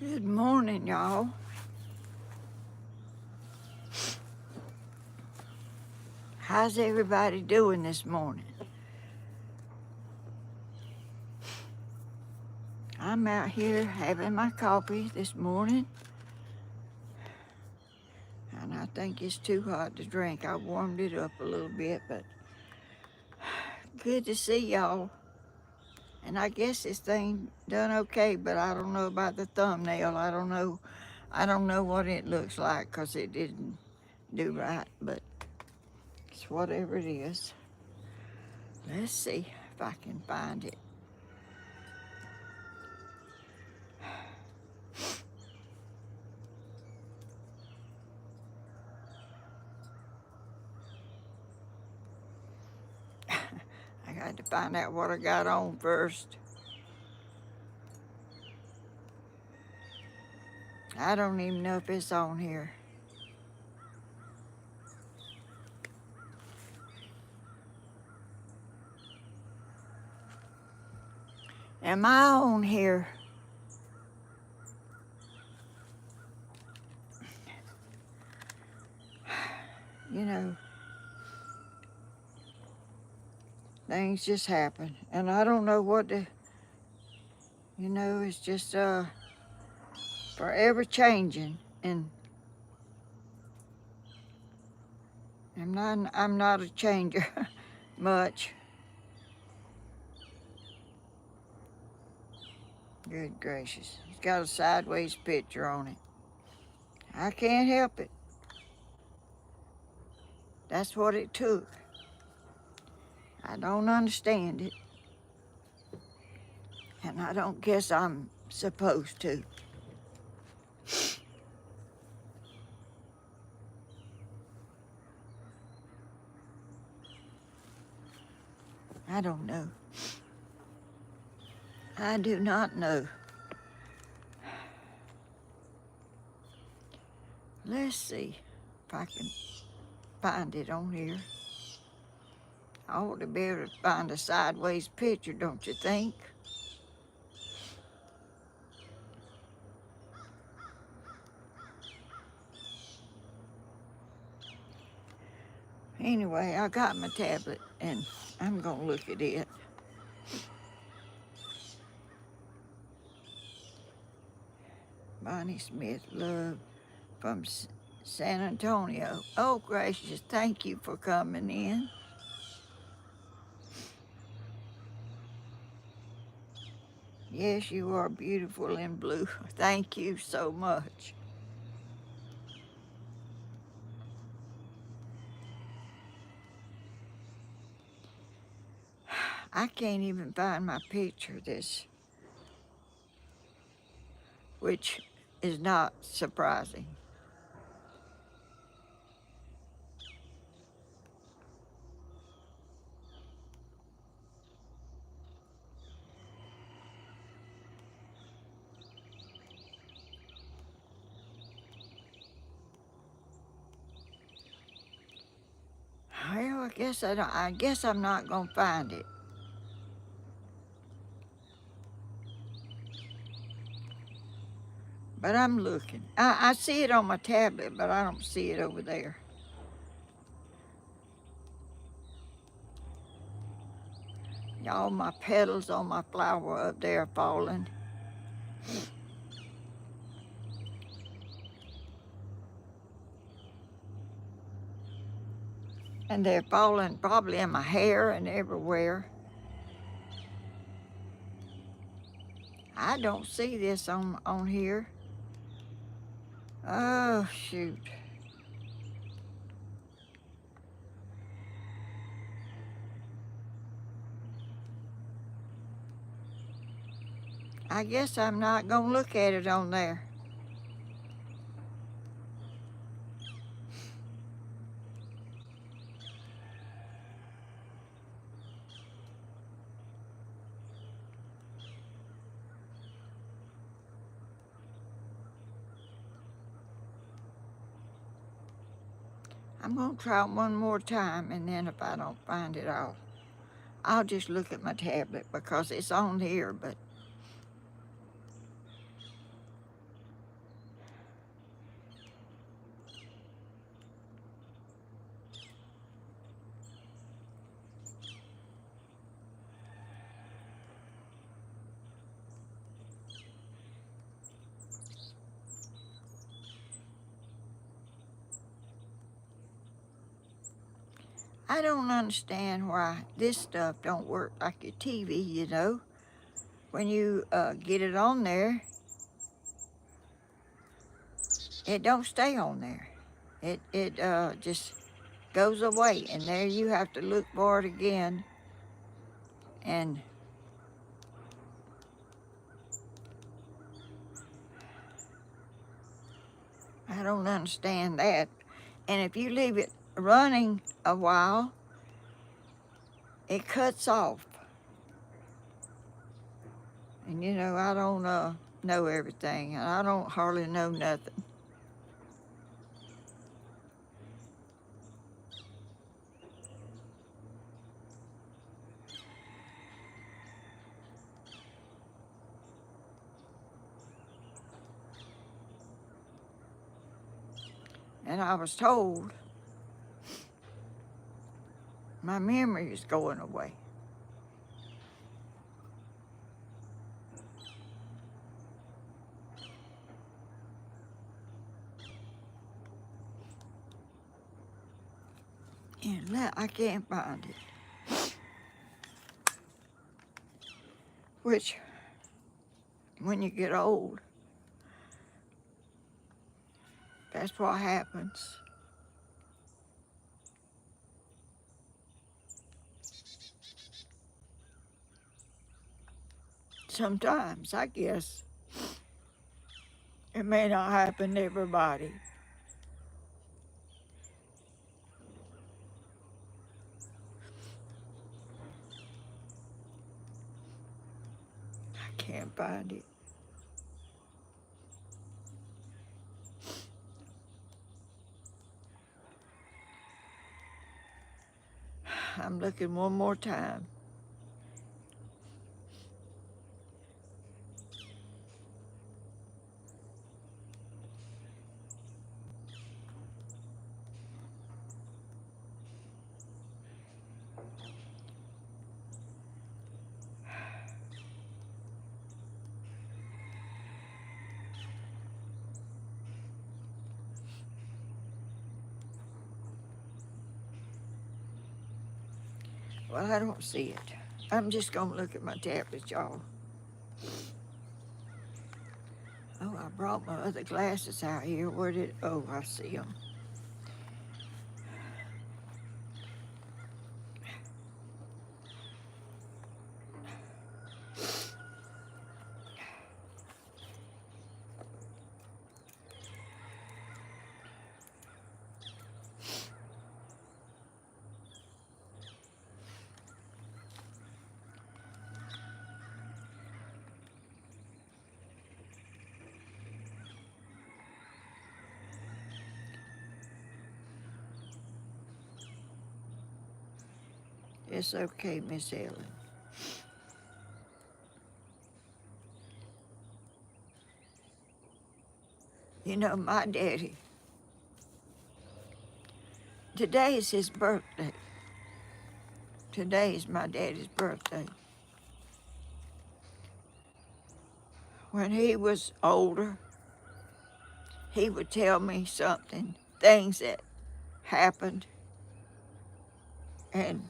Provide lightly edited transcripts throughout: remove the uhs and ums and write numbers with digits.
Good morning, y'all. How's everybody doing this morning? I'm out here having my coffee this morning, and I think it's too hot to drink. I warmed it up a little bit, but good to see y'all. And I guess this thing done okay, but I don't know about the thumbnail. I don't know what it looks like because it didn't do right, but it's whatever it is. Let's see if I can find it. I got to find out what I got on first. I don't even know if it's on here. Am I on here? You know, things just happen. And I don't know what to, it's just forever changing. And I'm not a changer much. Good gracious. It's got a sideways picture on it. I can't help it. That's what it took. I don't understand it. And I don't guess I'm supposed to. I don't know. I do not know. Let's see if I can find it on here. I ought to be able to find a sideways picture, don't you think? Anyway, I got my tablet and I'm gonna look at it. Bonnie Smith, love from San Antonio. Oh, gracious, thank you for coming in. Yes, you are beautiful in blue. Thank you so much. I can't even find my picture this, which is not surprising. Well, I guess I'm not gonna find it. But I'm looking. I see it on my tablet, but I don't see it over there. All my petals on my flower up there are falling. And they're falling probably in my hair and everywhere. I don't see this on here. Oh, shoot. I guess I'm not gonna look at it on there. I'm gonna try one more time, and then if I don't find it, I'll just look at my tablet because it's on here, but I don't understand why this stuff don't work like your TV, you know. When you get it on there, it don't stay on there. It just goes away, and there you have to look for it again. And I don't understand that. And if you leave it running a while, it cuts off. And you know, I don't know everything, and I don't hardly know nothing. And I was told my memory is going away. And I can't find it. Which, when you get old, that's what happens. Sometimes, I guess, it may not happen to everybody. I can't find it. I'm looking one more time. Well, I don't see it. I'm just gonna look at my tablet, y'all. Oh, I brought my other glasses out here. Where did, oh, I see them. It's okay, Miss Helen. You know, my daddy, today is his birthday. Today is my daddy's birthday. When he was older, he would tell me something, things that happened, and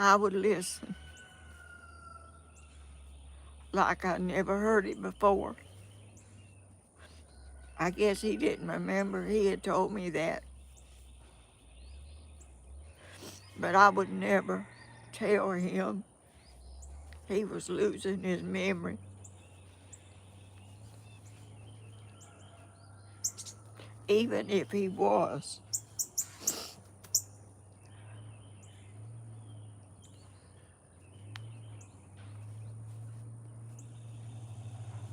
I would listen like I never heard it before. I guess he didn't remember he had told me that, but I would never tell him he was losing his memory. Even if he was.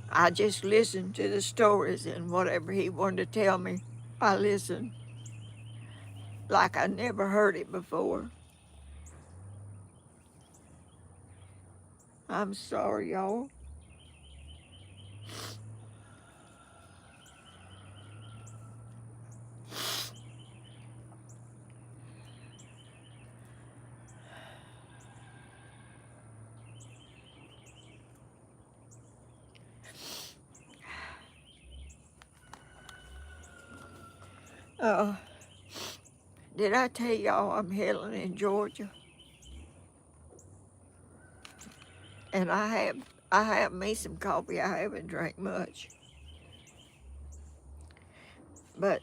I just listened to the stories, and whatever he wanted to tell me, I listened like I never heard it before. I'm sorry, y'all. Uh, did I tell y'all I'm Helen in Georgia? And I have me some coffee. I haven't drank much. But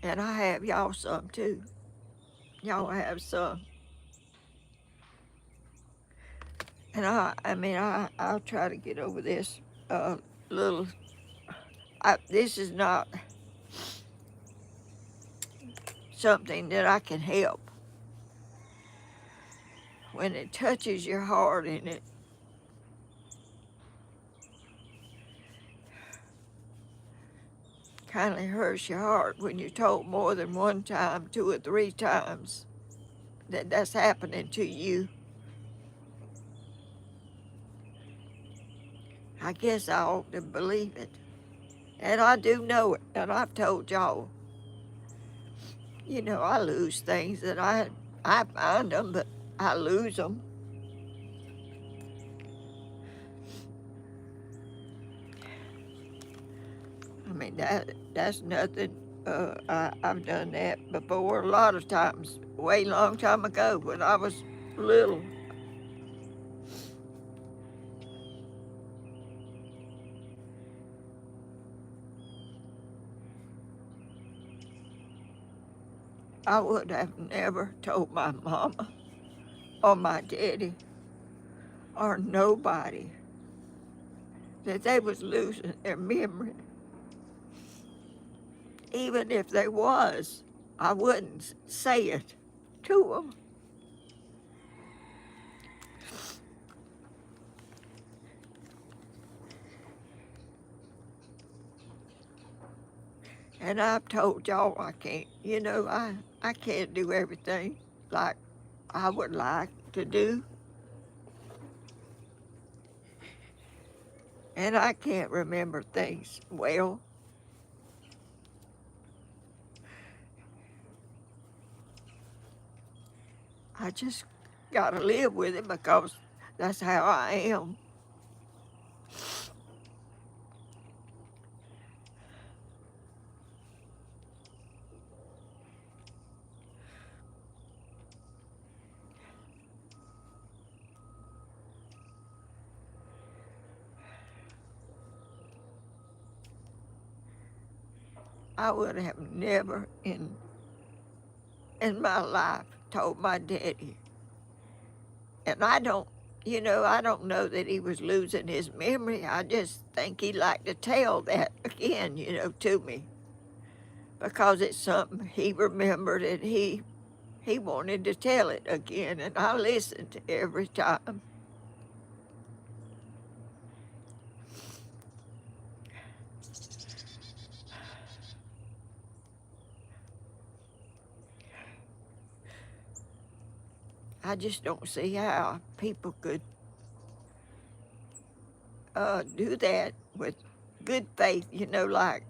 and I have y'all some too. Y'all have some. And I'll try to get over this little this is not something that I can help. When it touches your heart and it kind of hurts your heart when you're told more than one time, 2 or 3 times, that that's happening to you, I guess I ought to believe it. And I do know it. And I've told y'all, I lose things that I find them, but I lose them. I mean, that's nothing. I've done that before a lot of times, way long time ago when I was little. I would have never told my mama or my daddy or nobody that they was losing their memory. Even if they was, I wouldn't say it to them. And I've told y'all I can't, I can't do everything like I would like to do. And I can't remember things well. I just gotta live with it because that's how I am. I would have never in my life told my daddy. And I don't know that he was losing his memory. I just think he liked to tell that again, to me. Because it's something he remembered and he wanted to tell it again. And I listened every time. I just don't see how people could do that with good faith, like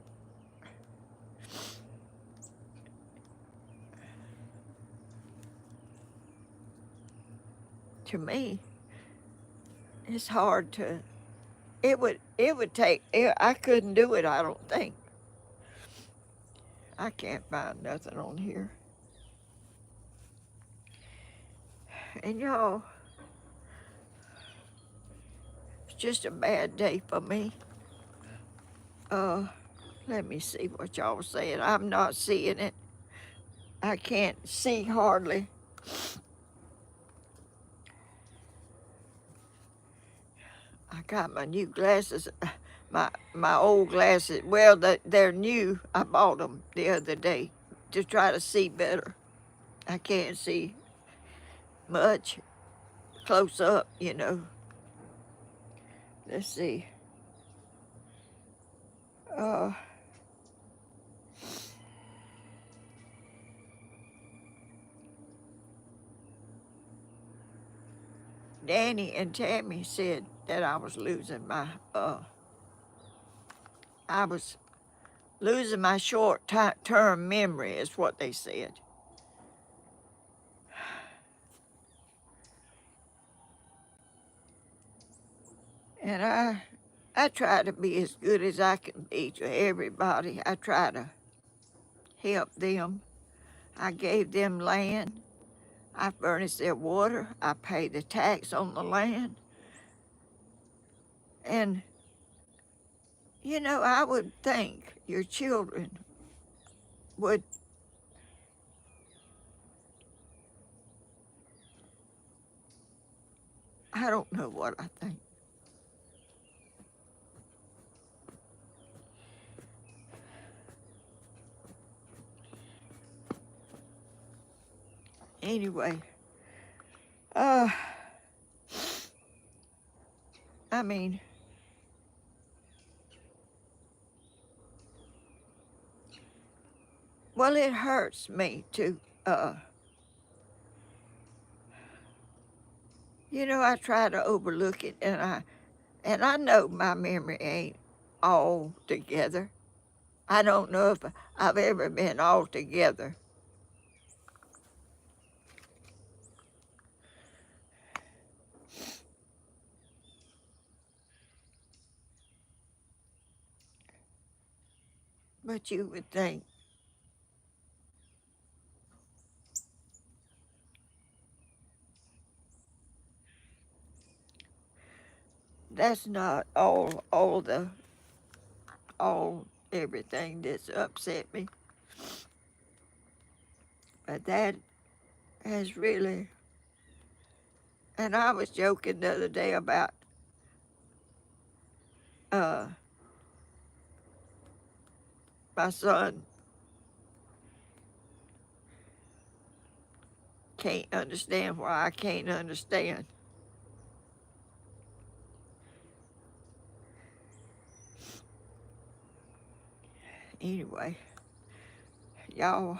to me, it's hard to, it would take, I couldn't do it, I don't think. I can't find nothing on here. And y'all, it's just a bad day for me. Uh, Let me see what y'all saying. I'm not seeing it. I can't see hardly. I got my new glasses, my old glasses. Well, they're new. I bought them the other day to try to see better. I can't see much close up. Let's see. Uh, Danny and Tammy said that I was losing my short-term memory is what they said. And I try to be as good as I can be to everybody. I try to help them. I gave them land. I furnished their water. I paid the tax on the land. And, you know, I would think your children would, I don't know what I think. Anyway, uh, I mean, well, it hurts me to, you know, I try to overlook it, and I know my memory ain't all together. I don't know if I've ever been all together. But you would think that's not all everything that's upset me. But that has really, and I was joking the other day about uh, my son can't understand why I can't understand. Anyway, y'all,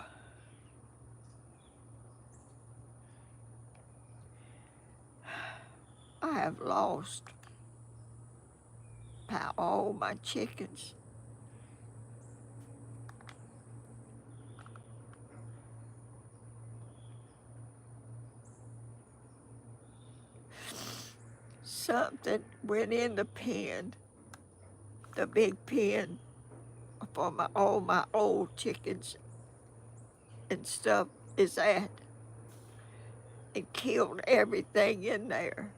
I have lost about all my chickens. Something went in the pen, the big pen for all my old chickens and stuff is at, and killed everything in there.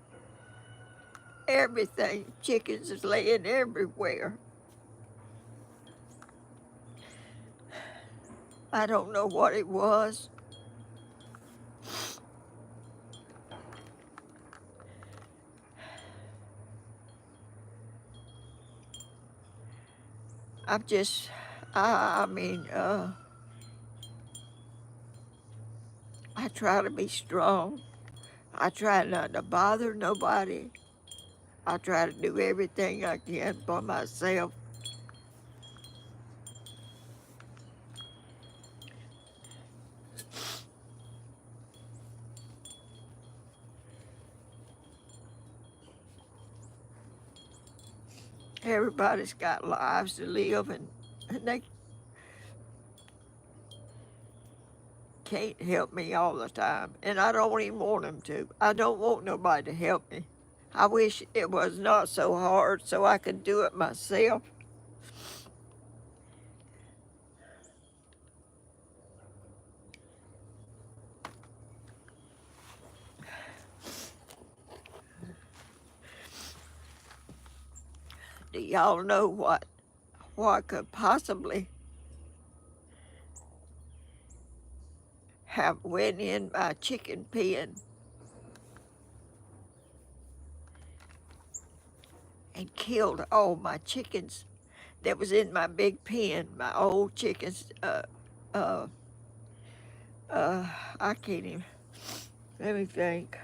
Everything. Chickens is laying everywhere. I don't know what it was. I'm just, I mean, I try to be strong. I try not to bother nobody. I try to do everything I can for myself. Everybody's got lives to live, and they can't help me all the time. And I don't even want them to. I don't want nobody to help me. I wish it was not so hard so I could do it myself. Do y'all know what could possibly have went in my chicken pen and killed all my chickens that was in my big pen, my old chickens? Uh, I can't even, let me think.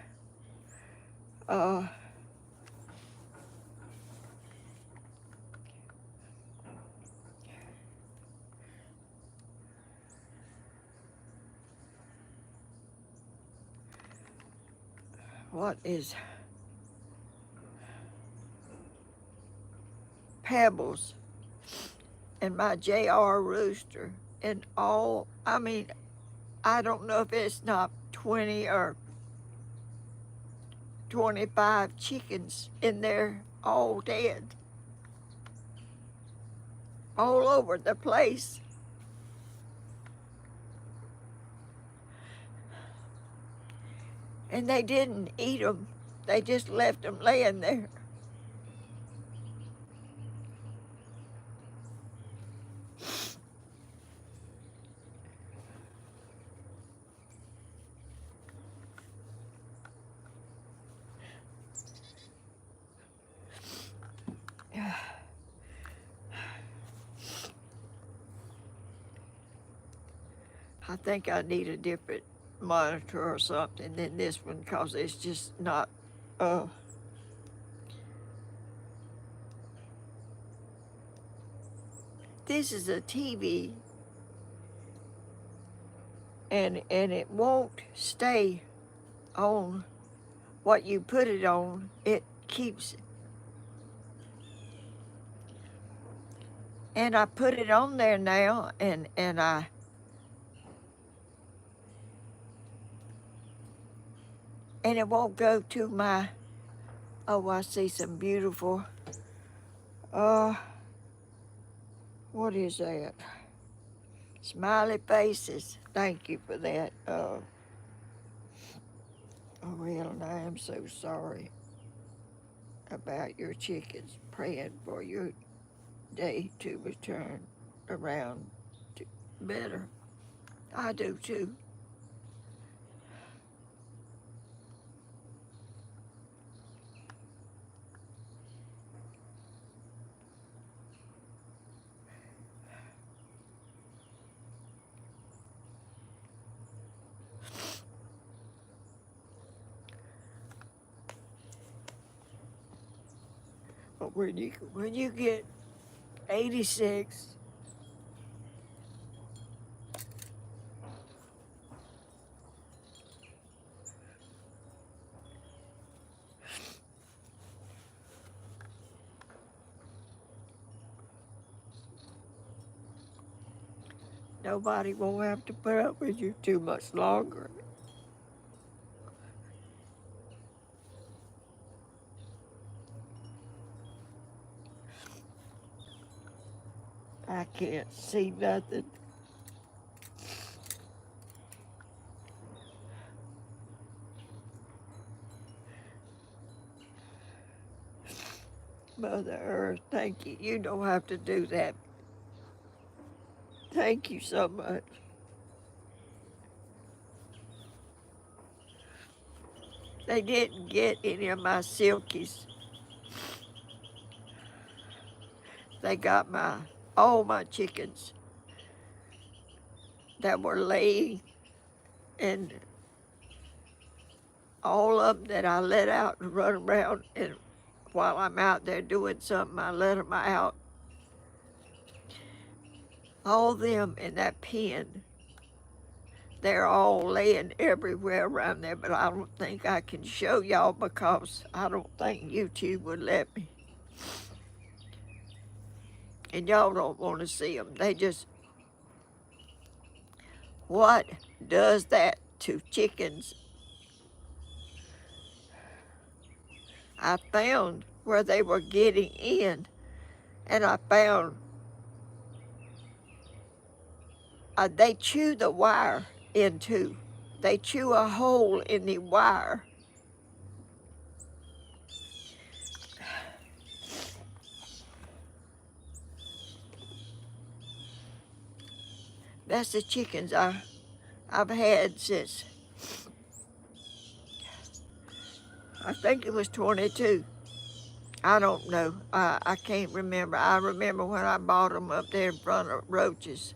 Uh, what is Pebbles and my JR Rooster and all, I mean, I don't know if it's not 20 or 25 chickens in there all dead, all over the place. And they didn't eat them. They just left them laying there. I think I need a different monitor or something than this one because it's just not, this is a TV and it won't stay on what you put it on. It keeps, and I put it on there now and it won't go to my, oh, I see some beautiful, what is that? Smiley faces. Thank you for that. Oh, Helen, I am so sorry about your chickens. Praying for your day to return around to better. I do too. But when you get 86, nobody won't have to put up with you too much longer. I can't see nothing. Mother Earth, thank you. You don't have to do that. Thank you so much. They didn't get any of my silkies. They got all my chickens that were laying, and all of them that I let out and run around, and while I'm out there doing something, I let them out. All of them in that pen, they're all laying everywhere around there, but I don't think I can show y'all because I don't think YouTube would let me. And y'all don't want to see them. They just, what does that to chickens? I found where they were getting in, and I found they chew the wire in two. They chew a hole in the wire. That's the chickens I've had since, I think it was 22. I don't know. I can't remember. I remember when I bought them up there in front of Roaches.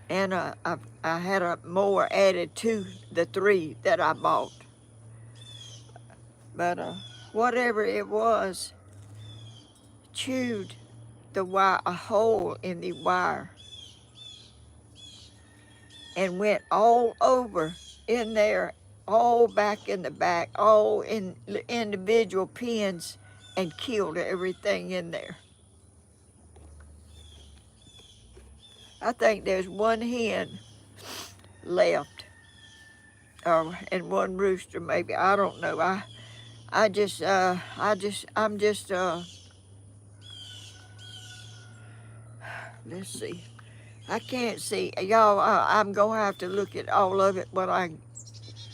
And I had more added to the 3 that I bought. But whatever it was, chewed the wire, a hole in the wire, and went all over in there, all back in the back, all in individual pens, and killed everything in there. I think there's one hen left, and one rooster maybe. I don't know. I'm just, let's see. I can't see. Y'all, I'm going to have to look at all of it when I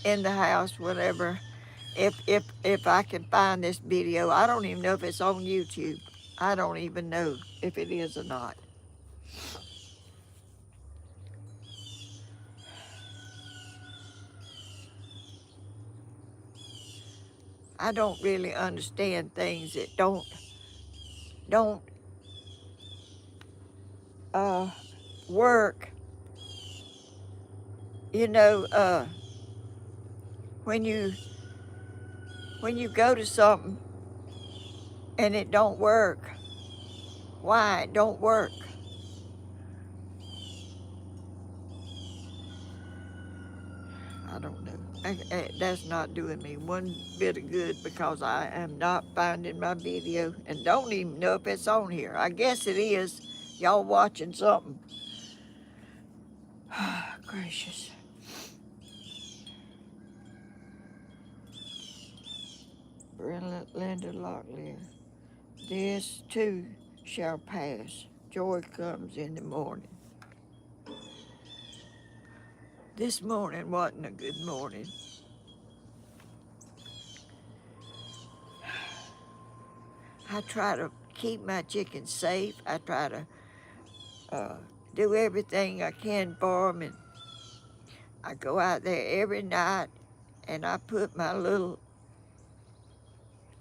in the house, whatever. If I can find this video. I don't even know if it's on YouTube. I don't even know if it is or not. I don't really understand things that don't uh, work. You know, when you when you go to something and it don't work, why it don't work? I don't know. That's not doing me one bit of good because I am not finding my video and don't even know if it's on here. I guess it is. Y'all watching something. Gracious. Brenda Locklear. This too shall pass. Joy comes in the morning. This morning wasn't a good morning. I try to keep my chickens safe. I try to do everything I can for them. And I go out there every night and I put my little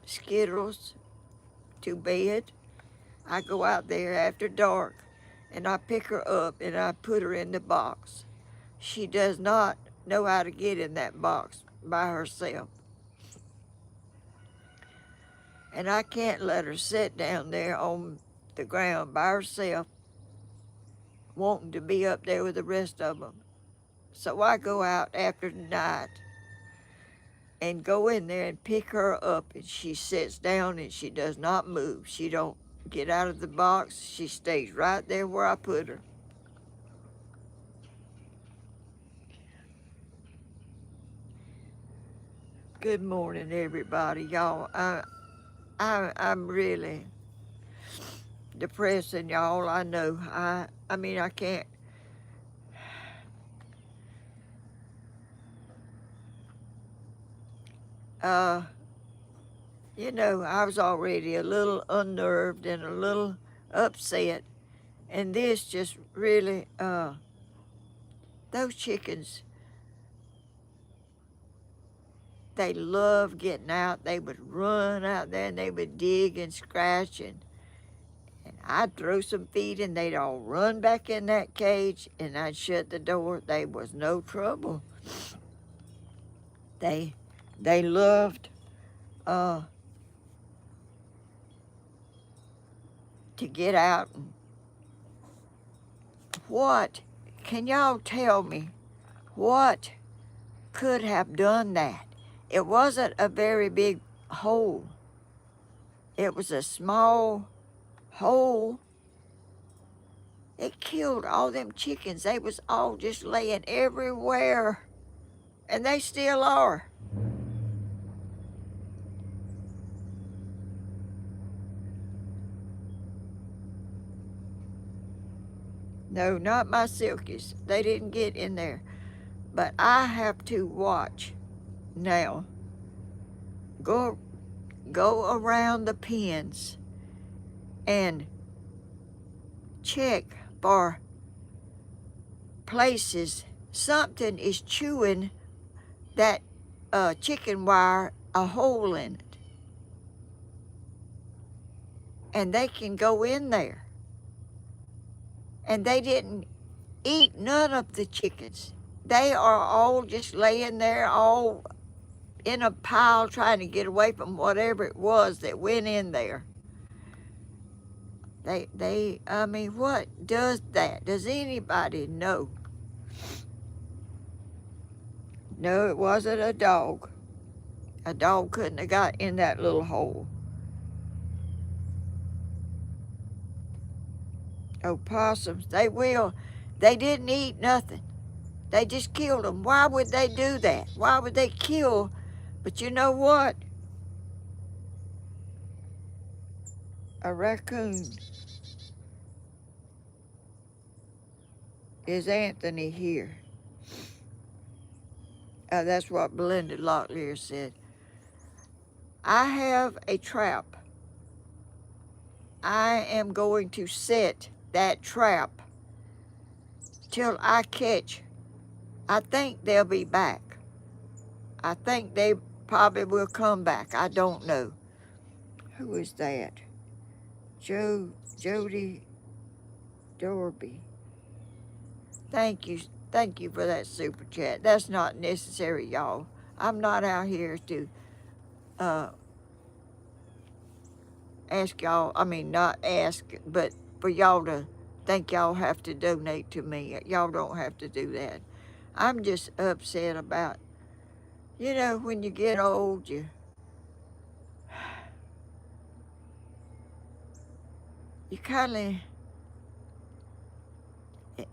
Skittles to bed. I go out there after dark and I pick her up and I put her in the box. She does not know how to get in that box by herself. And I can't let her sit down there on the ground by herself, wanting to be up there with the rest of them. So I go out after the night and go in there and pick her up, and she sits down and she does not move. She don't get out of the box. She stays right there where I put her. Good morning, everybody. Y'all, I'm really depressing, y'all. I know. I mean, I can't. You know, I was already a little unnerved and a little upset, and this just really, those chickens, they love getting out. They would run out there and they would dig and scratch, and I'd throw some feed and they'd all run back in that cage, and I'd shut the door. They was no trouble. They loved to get out. What, can y'all tell me what could have done that? It wasn't a very big hole. It was a small hole. It killed all them chickens. They was all just laying everywhere, and they still are. No, not my silkies. They didn't get in there. But I have to watch now. Go around the pens and check for places something is chewing that chicken wire a hole in it. And they can go in there. And they didn't eat none of the chickens. They are all just laying there, all in a pile, trying to get away from whatever it was that went in there. I mean, what does that? Does anybody know? No, it wasn't a dog. A dog couldn't have got in that little hole. Opossums, they will. They didn't eat nothing. They just killed them. Why would they do that? Why would they kill? But you know what? A raccoon. Is Anthony here? That's what Belinda Locklear said. I have a trap. I am going to set that trap till I catch. I think they'll be back. I think they probably will come back. I don't know. Who is that? Jody Dorby. Thank you. Thank you for that super chat. That's not necessary, y'all. I'm not out here to uh, ask y'all, I mean, not ask, but for y'all to think y'all have to donate to me. Y'all don't have to do that. I'm just upset about, when you get old, you kind of,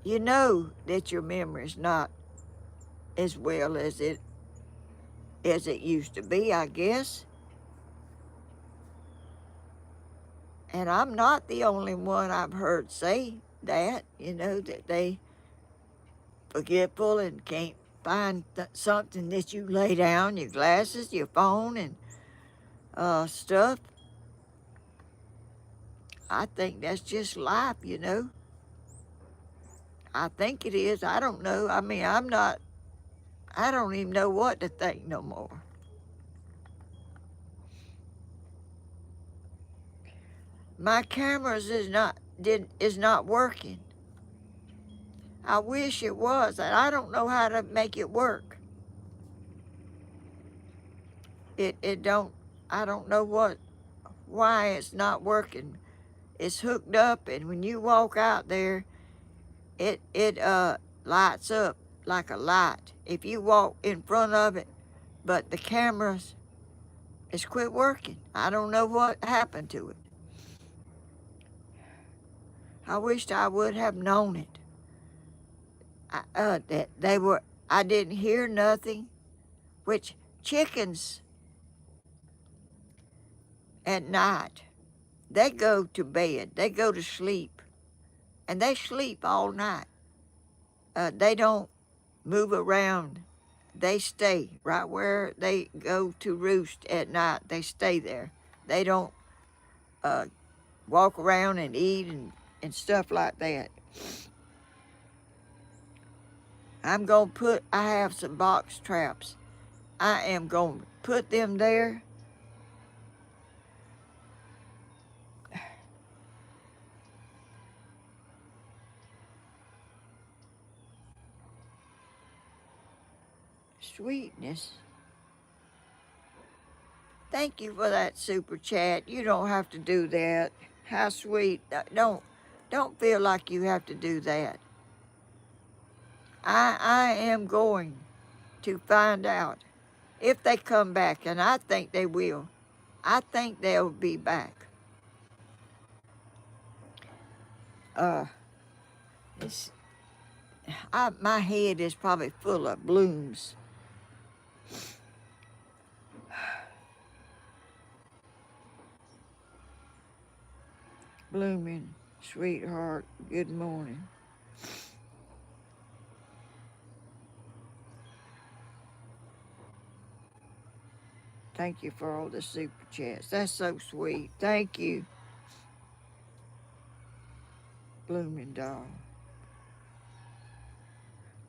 you know that your memory's not as well as it used to be, I guess. And I'm not the only one I've heard say that, that they forgetful and can't find something that you lay down, your glasses, your phone, and stuff. I think that's just life. I think it is. I don't know. I mean, I don't even know what to think no more. My cameras is not working. I wish it was, and I don't know how to make it work. It don't. I don't know why it's not working. It's hooked up, and when you walk out there, it lights up like a light if you walk in front of it, but the cameras has quit working. I don't know what happened to it. I wished I would have known it. That they were. I didn't hear nothing. Which chickens at night, they go to bed. They go to sleep, and they sleep all night. They don't move around. They stay right where they go to roost at night. They stay there. They don't walk around and eat and stuff like that. I have some box traps. I am going to put them there. Sweetness. Thank you for that super chat. You don't have to do that. How sweet. Don't feel like you have to do that. I am going to find out if they come back, and I think they will. I think they'll be back. Uh, my head is probably full of blooms. Blooming, sweetheart, good morning. Thank you for all the super chats. That's so sweet. Thank you, Blooming doll.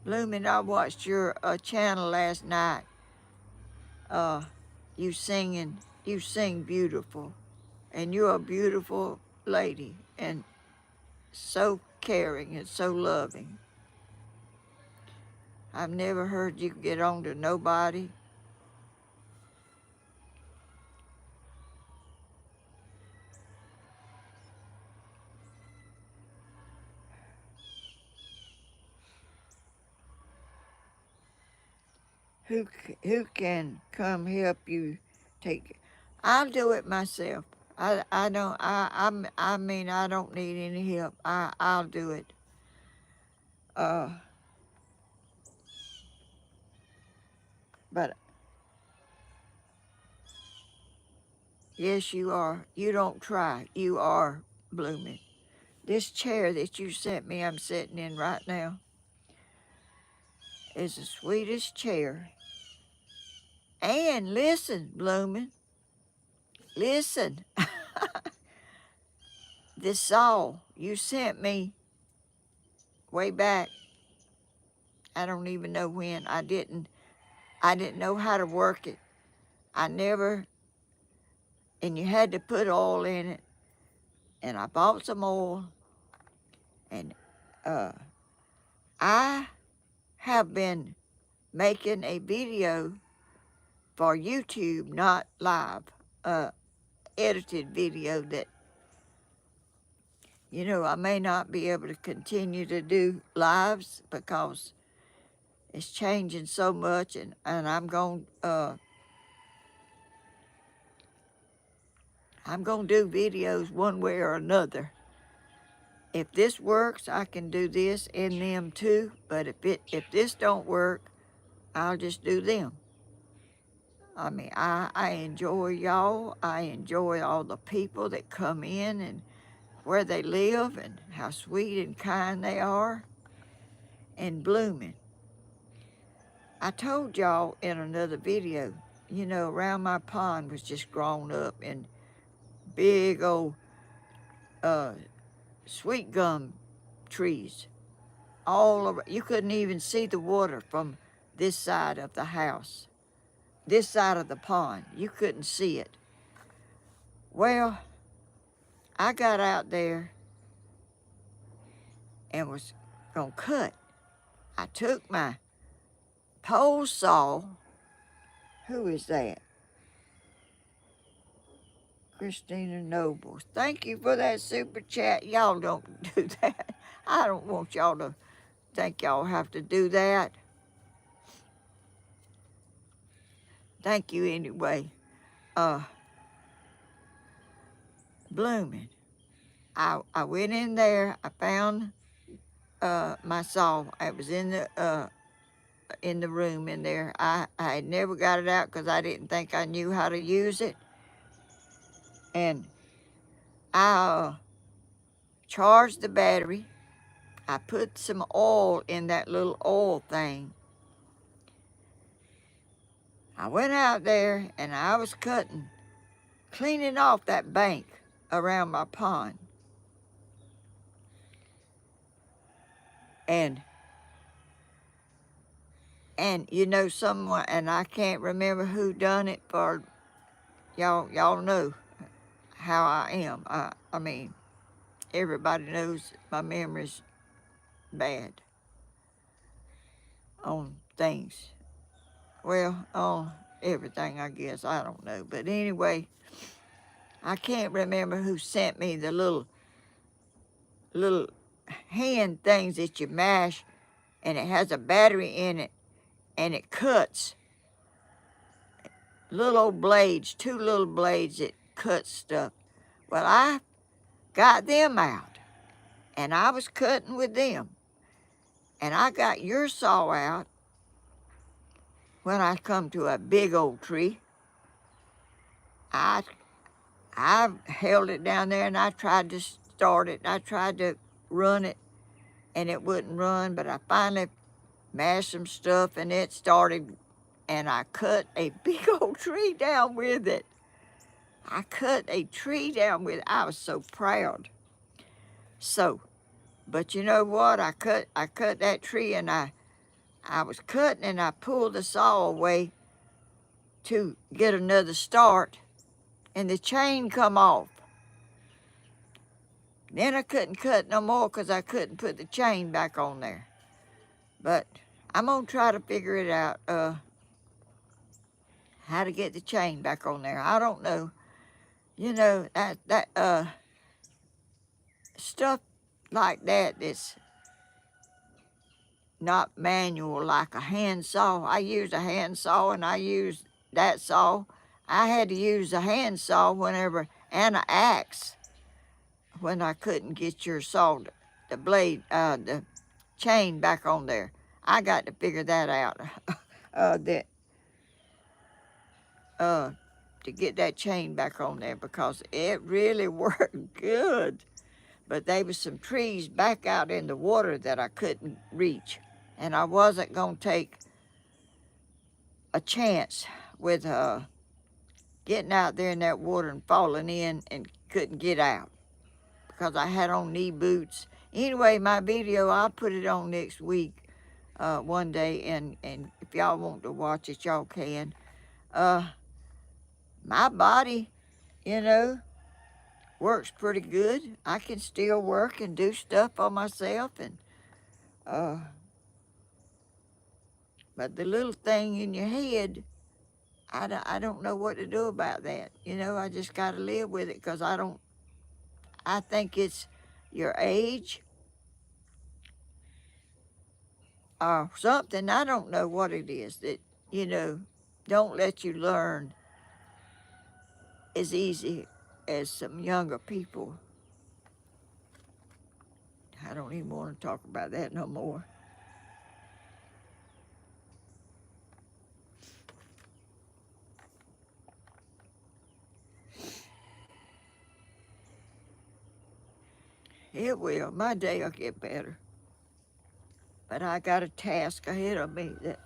Blooming, I watched your channel last night. You sing beautiful, and you're a beautiful lady, and so caring and so loving. I've never heard you get on to nobody. Who can come help you take? I'll do it myself. I don't I mean I don't need any help. I'll do it. Uh, but Yes, you are. You don't try. You are blooming. This chair that you sent me, I'm sitting in right now, is the sweetest chair. And listen, blooming, listen. This saw you sent me way back, I don't even know when. I didn't know how to work it. I never, and you had to put oil in it. And I bought some oil, and uh, I have been making a video for YouTube, not live, edited video that, I may not be able to continue to do lives because it's changing so much, and I'm gonna do videos one way or another. If this works, I can do this and them too. But if this don't work, I'll just do them. I mean, I enjoy y'all. I enjoy all the people that come in and where they live and how sweet and kind they are and blooming. I told y'all in another video, around my pond was just grown up and big old uh, sweet gum trees all over. You couldn't even see the water from this side of the house, this side of the pond. You couldn't see it. Well, I got out there and was gonna cut. I took my pole saw. Who is that? Christina Nobles. Thank you for that super chat. Y'all don't do that. I don't want y'all to think y'all have to do that. Thank you anyway. Blooming. I went in there. I found my saw. It was in the room in there. I had never got it out because I didn't think I knew how to use it. And I charged the battery. I put some oil in that little oil thing. I went out there and I was cleaning off that bank around my pond. And someone, and I can't remember who done it, for y'all know how I am. I mean, everybody knows my memory's bad on things. Well, on everything, I guess. I don't know. But anyway, I can't remember who sent me the little hand things that you mash, and it has a battery in it, and it cuts little old blades, two little blades that cut stuff. Well, I got them out, and I was cutting with them, and I got your saw out when I come to a big old tree. I held it down there, and I tried to start it. I tried to run it, and it wouldn't run, but I finally mashed some stuff, and it started, and I cut a big old tree down with it. I cut a tree down with it. I was so proud. So, but you know what? I cut that tree, and I was cutting, and I pulled the saw away to get another start, and the chain come off. Then I couldn't cut no more because I couldn't put the chain back on there. But I'm gonna try to figure it out, how to get the chain back on there. I don't know. That stuff like that that's not manual, like a hand saw. I used a hand saw, and I used that saw. I had to use a hand saw whenever, and an axe when I couldn't get your saw, the blade, the chain back on there. I got to figure that out. That to get that chain back on there because it really worked good. But there was some trees back out in the water that I couldn't reach. And I wasn't going to take a chance with getting out there in that water and falling in and couldn't get out because I had on knee boots. Anyway, my video, I'll put it on next week one day, and if y'all want to watch it, y'all can. My body, you know, works pretty good. I can still work and do stuff for myself, and but the little thing in your head, I don't know what to do about that. You know, I just got to live with it because I think it's your age or something. I don't know what it is that, you know, don't let you learn as easy as some younger people. I don't even want to talk about that no more. It will. My day will get better. But I got a task ahead of me that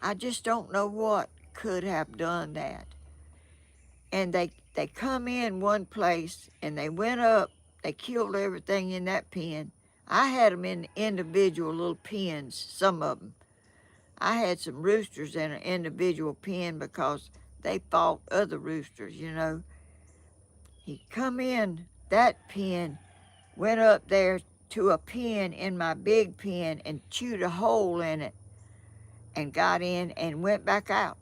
I just don't know what could have done that. And they come in one place and they went up, they killed everything in that pen. I had them in individual little pens, some of them. I had some roosters in an individual pen because they fought other roosters, you know. He come in that pen, went up there to a pen in my big pen and chewed a hole in it and got in and went back out.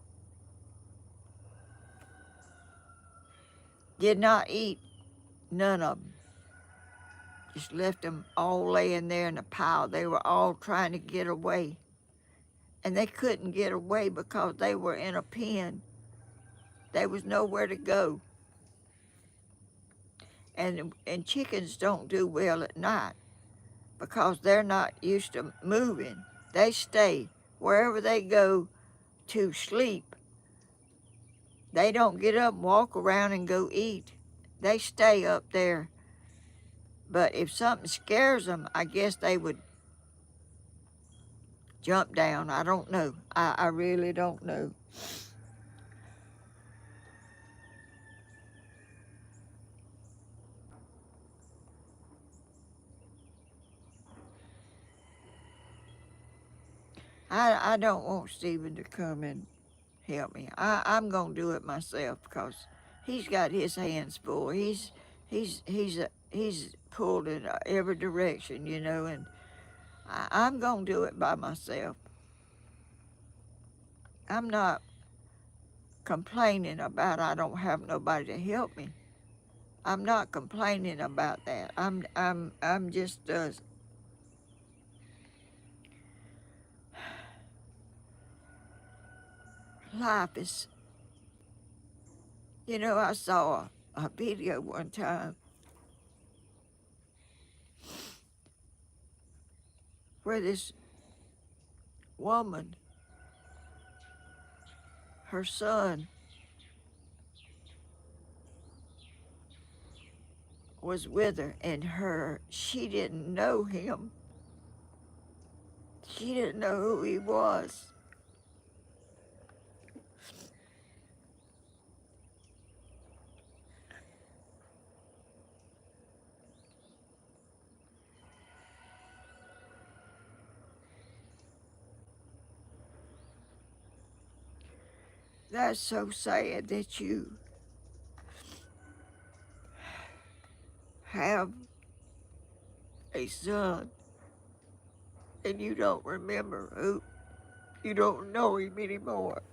Did not eat none of them. Just left them all laying there in a pile. They were all trying to get away. And they couldn't get away because they were in a pen. There was nowhere to go. And chickens don't do well at night because they're not used to moving. They stay wherever they go to sleep. They don't get up and walk around and go eat. They stay up there. But if something scares them, I guess they would jump down. I don't know. I really don't know. I don't want Stephen to come and help me. I'm going to do it myself because he's got his hands full. He's pulled in every direction, you know, and I'm going to do it by myself. I'm not complaining about I don't have nobody to help me. I'm not complaining about that. I'm just life is, you know, I saw a video one time where this woman, her son was with her, and she didn't know him. She didn't know who he was. That's so sad that you have a son and you don't remember who, you don't know him anymore.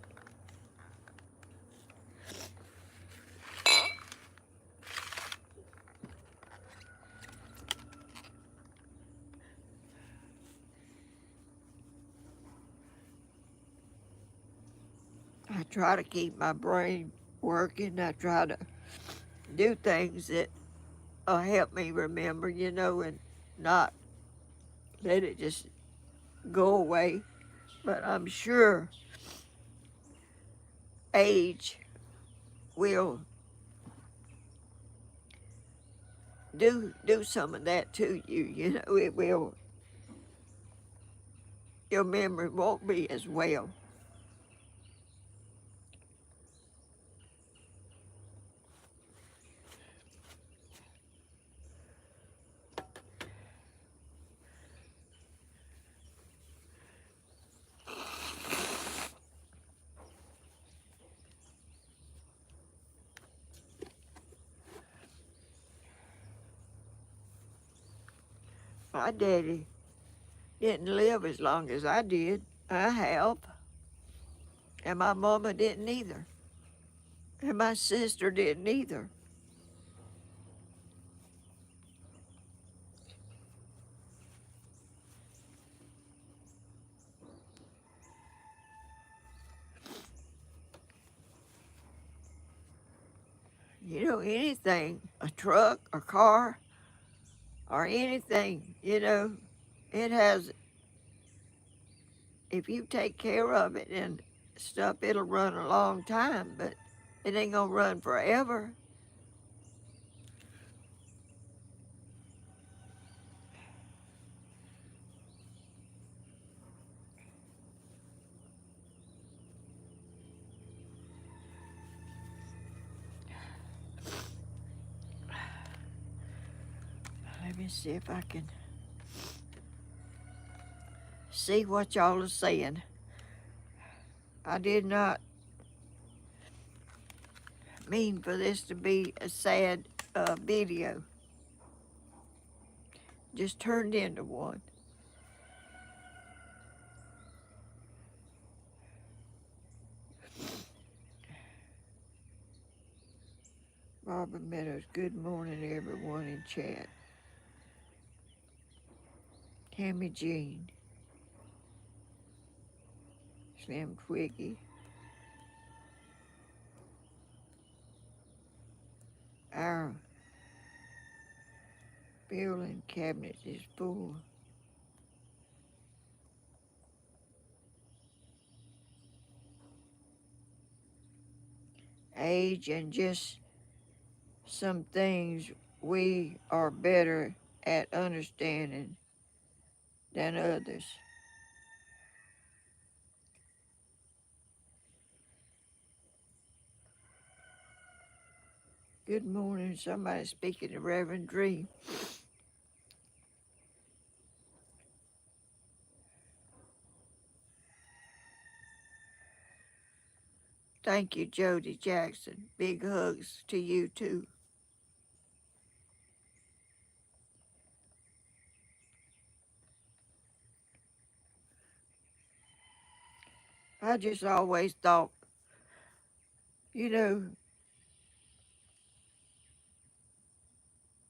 I try to keep my brain working. I try to do things that help me remember, you know, and not let it just go away. But I'm sure age will do some of that to you. You know, it will. Your memory won't be as well. My daddy didn't live as long as I did. I have. And my mama didn't either. And my sister didn't either. You know, anything, a truck, a car, or anything, you know, it has, if you take care of it and stuff, it'll run a long time, but it ain't gonna run forever. Let me see if I can see what y'all are saying. I did not mean for this to be a sad video. Just turned into one. Barbara Meadows, good morning everyone in chat. Tammy Jean, Slim Twiggy, our building cabinet is full. Age and just some things we are better at understanding than others. Good morning, somebody speaking to Reverend Dream. Thank you, Jody Jackson. Big hugs to you too. I just always thought, you know,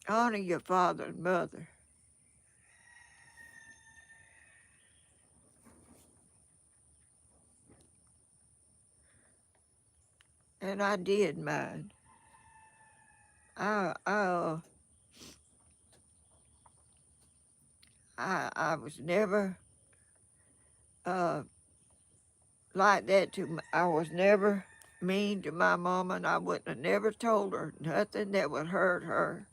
honor your father and mother. And I did mine. I was never like that I was never mean to my mama, and I wouldn't have never told her nothing that would hurt her.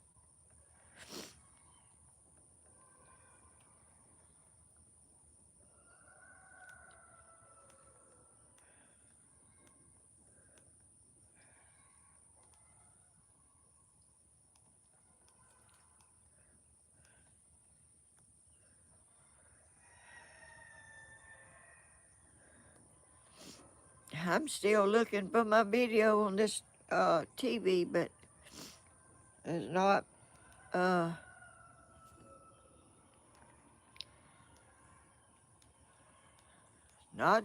I'm still looking for my video on this TV, but it's not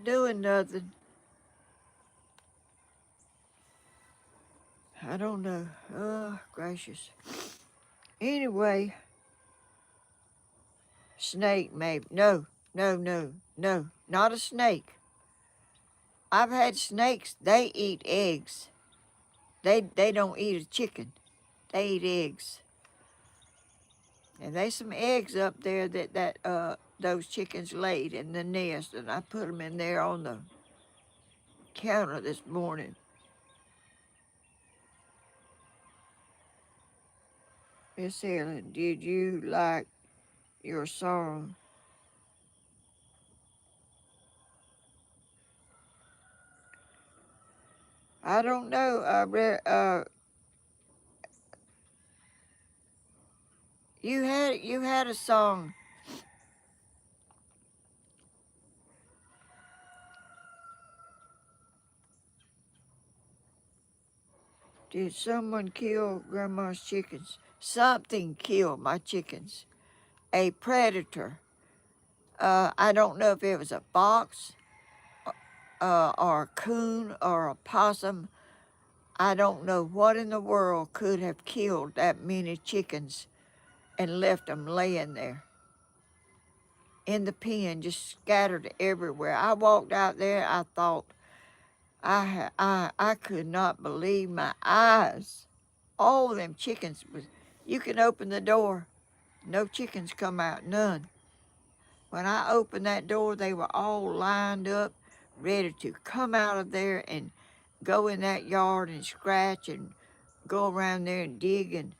doing nothing. I don't know. Oh, gracious. Anyway, snake maybe. No, no, no, no, not a snake. I've had snakes. They eat eggs. They don't eat a chicken. They eat eggs. And there's some eggs up there that those chickens laid in the nest, and I put them in there on the counter this morning. Miss Helen, did you like your song? I don't know. You had a song. Did someone kill Grandma's chickens? Something killed my chickens. A predator. I don't know if it was a fox or a coon or a possum. I don't know what in the world could have killed that many chickens and left them laying there in the pen, just scattered everywhere. I walked out there. I thought I could not believe my eyes. All of them chickens was. You can open the door, no chickens come out, none. When I opened that door, they were all lined up, ready to come out of there and go in that yard and scratch and go around there and dig. And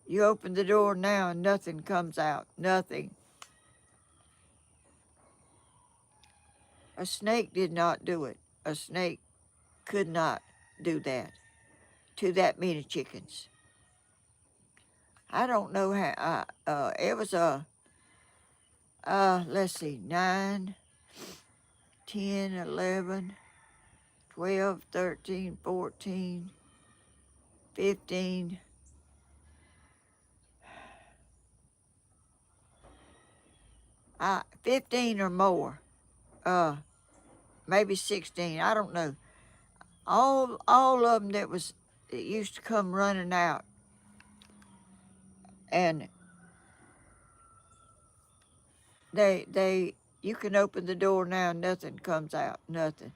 you open the door now and nothing comes out, nothing. A snake did not do it. A snake could not do that to that many chickens. I don't know how. It was let's see, 9, 10, 11, 12, 13, 14, 15, 15 or more, maybe 16. I don't know. All of them that used to come running out, and they you can open the door now, nothing comes out, nothing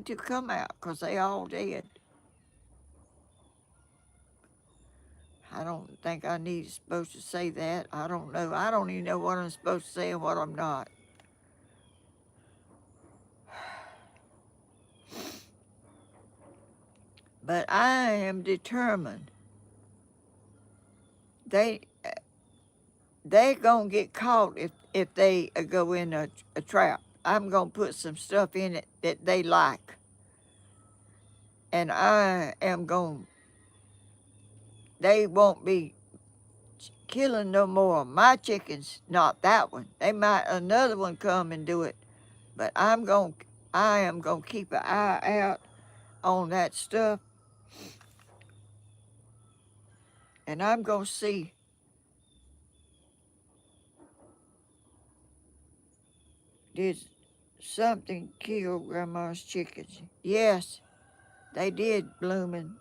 to come out, 'cause they all dead. I don't think I need supposed to say that. I don't know. I don't even know what I'm supposed to say and what I'm not. But I am determined. They gonna get caught if they go in a trap. I'm gonna put some stuff in it that they like, and I am gonna. They won't be killing no more of my chickens. Not that one. They might another one come and do it, but I am gonna keep an eye out on that stuff, and I'm gonna see. Did something kill Grandma's chickens? Yes, they did, blooming.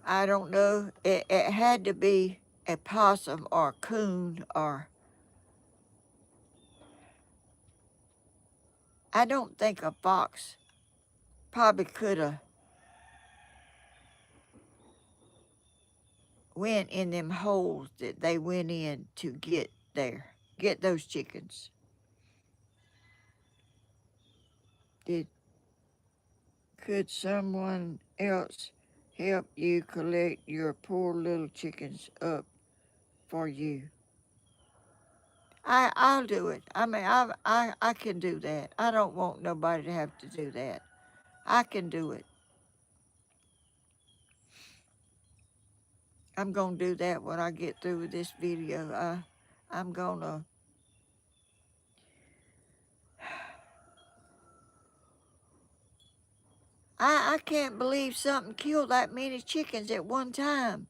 I don't know. It had to be a possum or a coon or I don't think a fox probably could have went in them holes that they went in to get those chickens. Did could someone else help you collect your poor little chickens up for you? I'll do it. I mean, I can do that. I don't want nobody to have to do that. I can do it. I'm gonna do that when I get through with this video. I'm gonna. I can't believe something killed that many chickens at one time.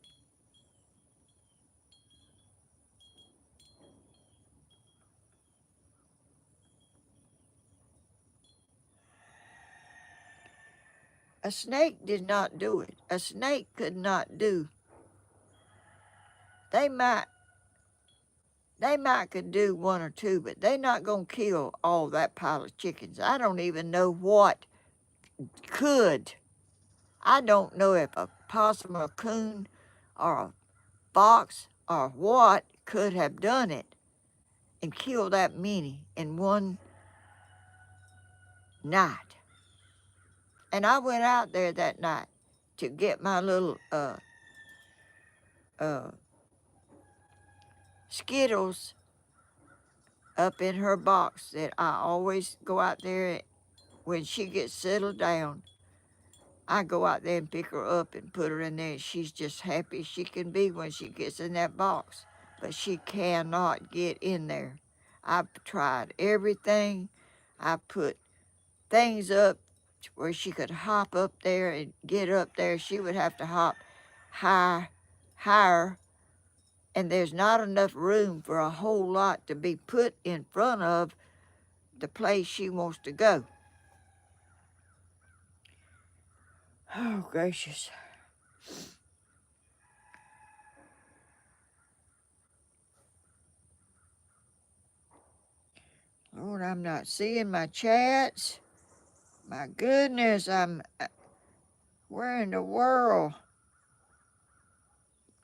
A snake did not do it. A snake could not do. They might. They might could do one or two, but they not gonna kill all that pile of chickens. I don't even know what could. I don't know if a possum or a coon or a fox or what could have done it and killed that many in one night. And I went out there that night to get my little uh, Skittles up in her box that I always go out there when she gets settled down. I go out there and pick her up and put her in there, and she's just happy she can be when she gets in that box. But she cannot get in there. I've tried everything. I put things up where she could hop up there and get up there. She would have to hop higher, and there's not enough room for a whole lot to be put in front of the place she wants to go. Oh, gracious. Lord, I'm not seeing my chats. My goodness, where in the world?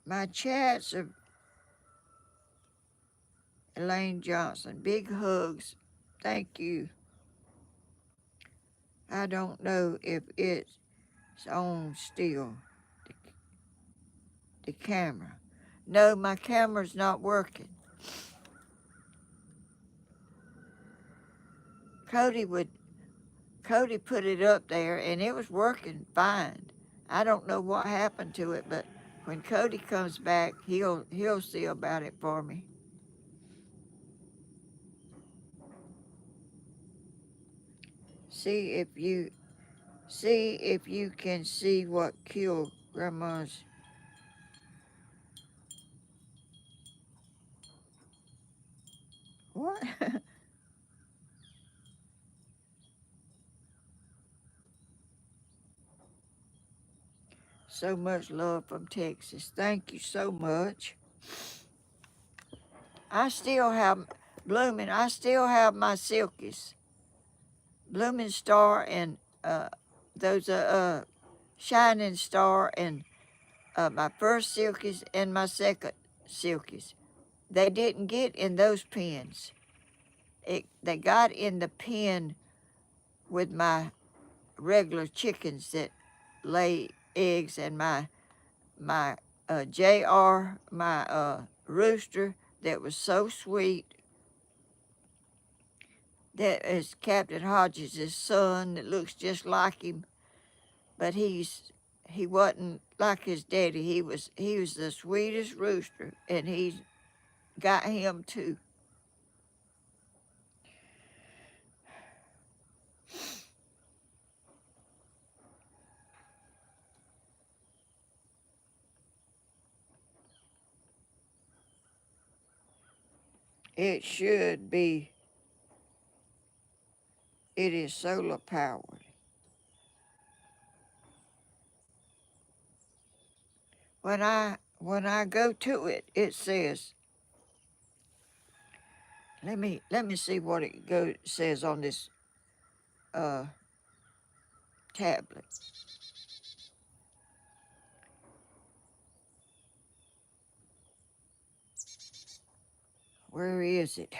My chats are Elaine Johnson. Big hugs. Thank you. I don't know if it's on still, the camera. No, my camera's not working. Cody put it up there and it was working fine. I don't know what happened to it, but when Cody comes back, he'll see about it for me. See if you can see what killed Grandma's. What? So much love from Texas. Thank you so much. I still have blooming. I still have my silkies, blooming star and those shining star and my first silkies and my second silkies. They didn't get in those pens. They got in the pen with my regular chickens that lay eggs and my JR, my rooster that was so sweet. That is Captain Hodges' son that looks just like him, but he wasn't like his daddy. He was the sweetest rooster, and he got him too. It should be. It is solar powered. When I go to it, it says. Let me see what it says on this uh, tablet. Where is it?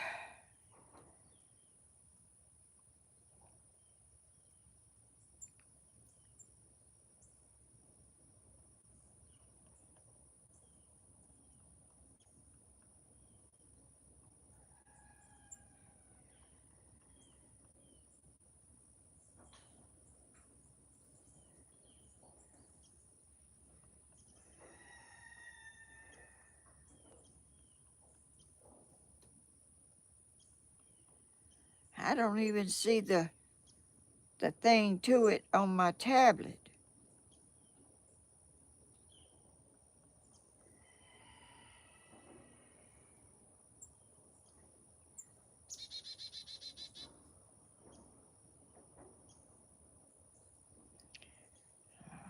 I don't even see the thing to it on my tablet.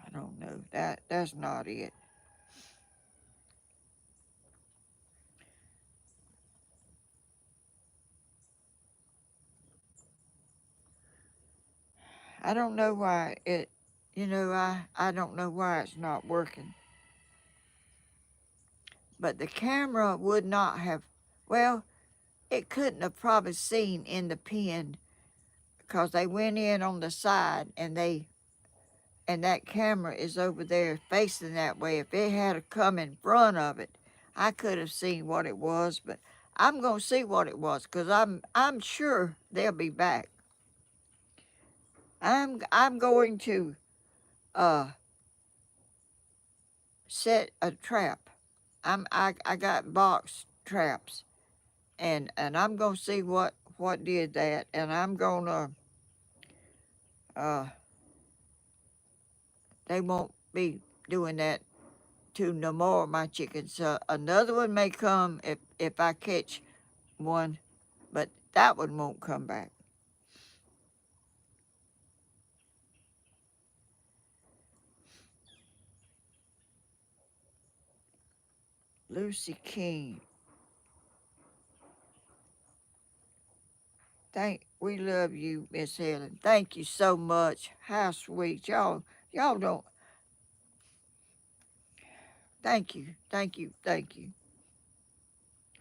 I don't know. That's not it. I don't know why it, I don't know why it's not working. But the camera would not have, well, it couldn't have probably seen in the pen because they went in on the side and that camera is over there facing that way. If it had come in front of it, I could have seen what it was, but I'm gonna see what it was because I'm sure they'll be back. I'm going to uh set a trap. I got box traps and I'm gonna see what did that and I'm gonna uh they won't be doing that to no more of my chickens. Another one may come if I catch one, but that one won't come back. Lucy King, we love you, Miss Helen. Thank you so much. How sweet. Y'all don't thank you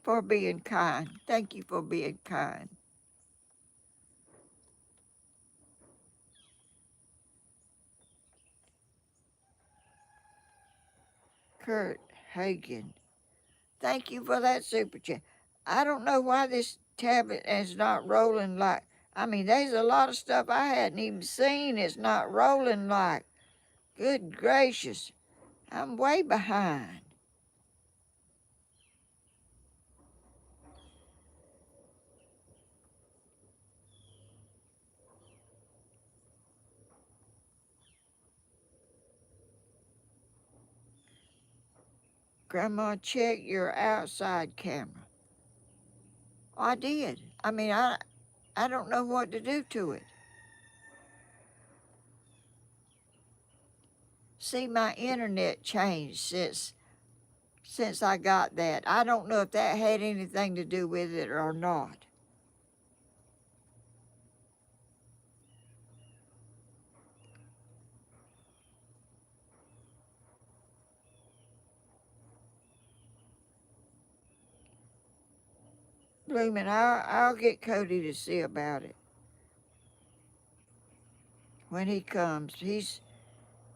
for being kind. Thank you for being kind. Kurt Hagen. Thank you for that super chat. I don't know why this tablet is not rolling like. I mean, there's a lot of stuff I hadn't even seen. It's not rolling like. Good gracious. I'm way behind. Grandma, check your outside camera. I did. I mean, I don't know what to do to it. See, my internet changed since I got that. I don't know if that had anything to do with it or not. Bloomin', I'll get Cody to see about it when he comes.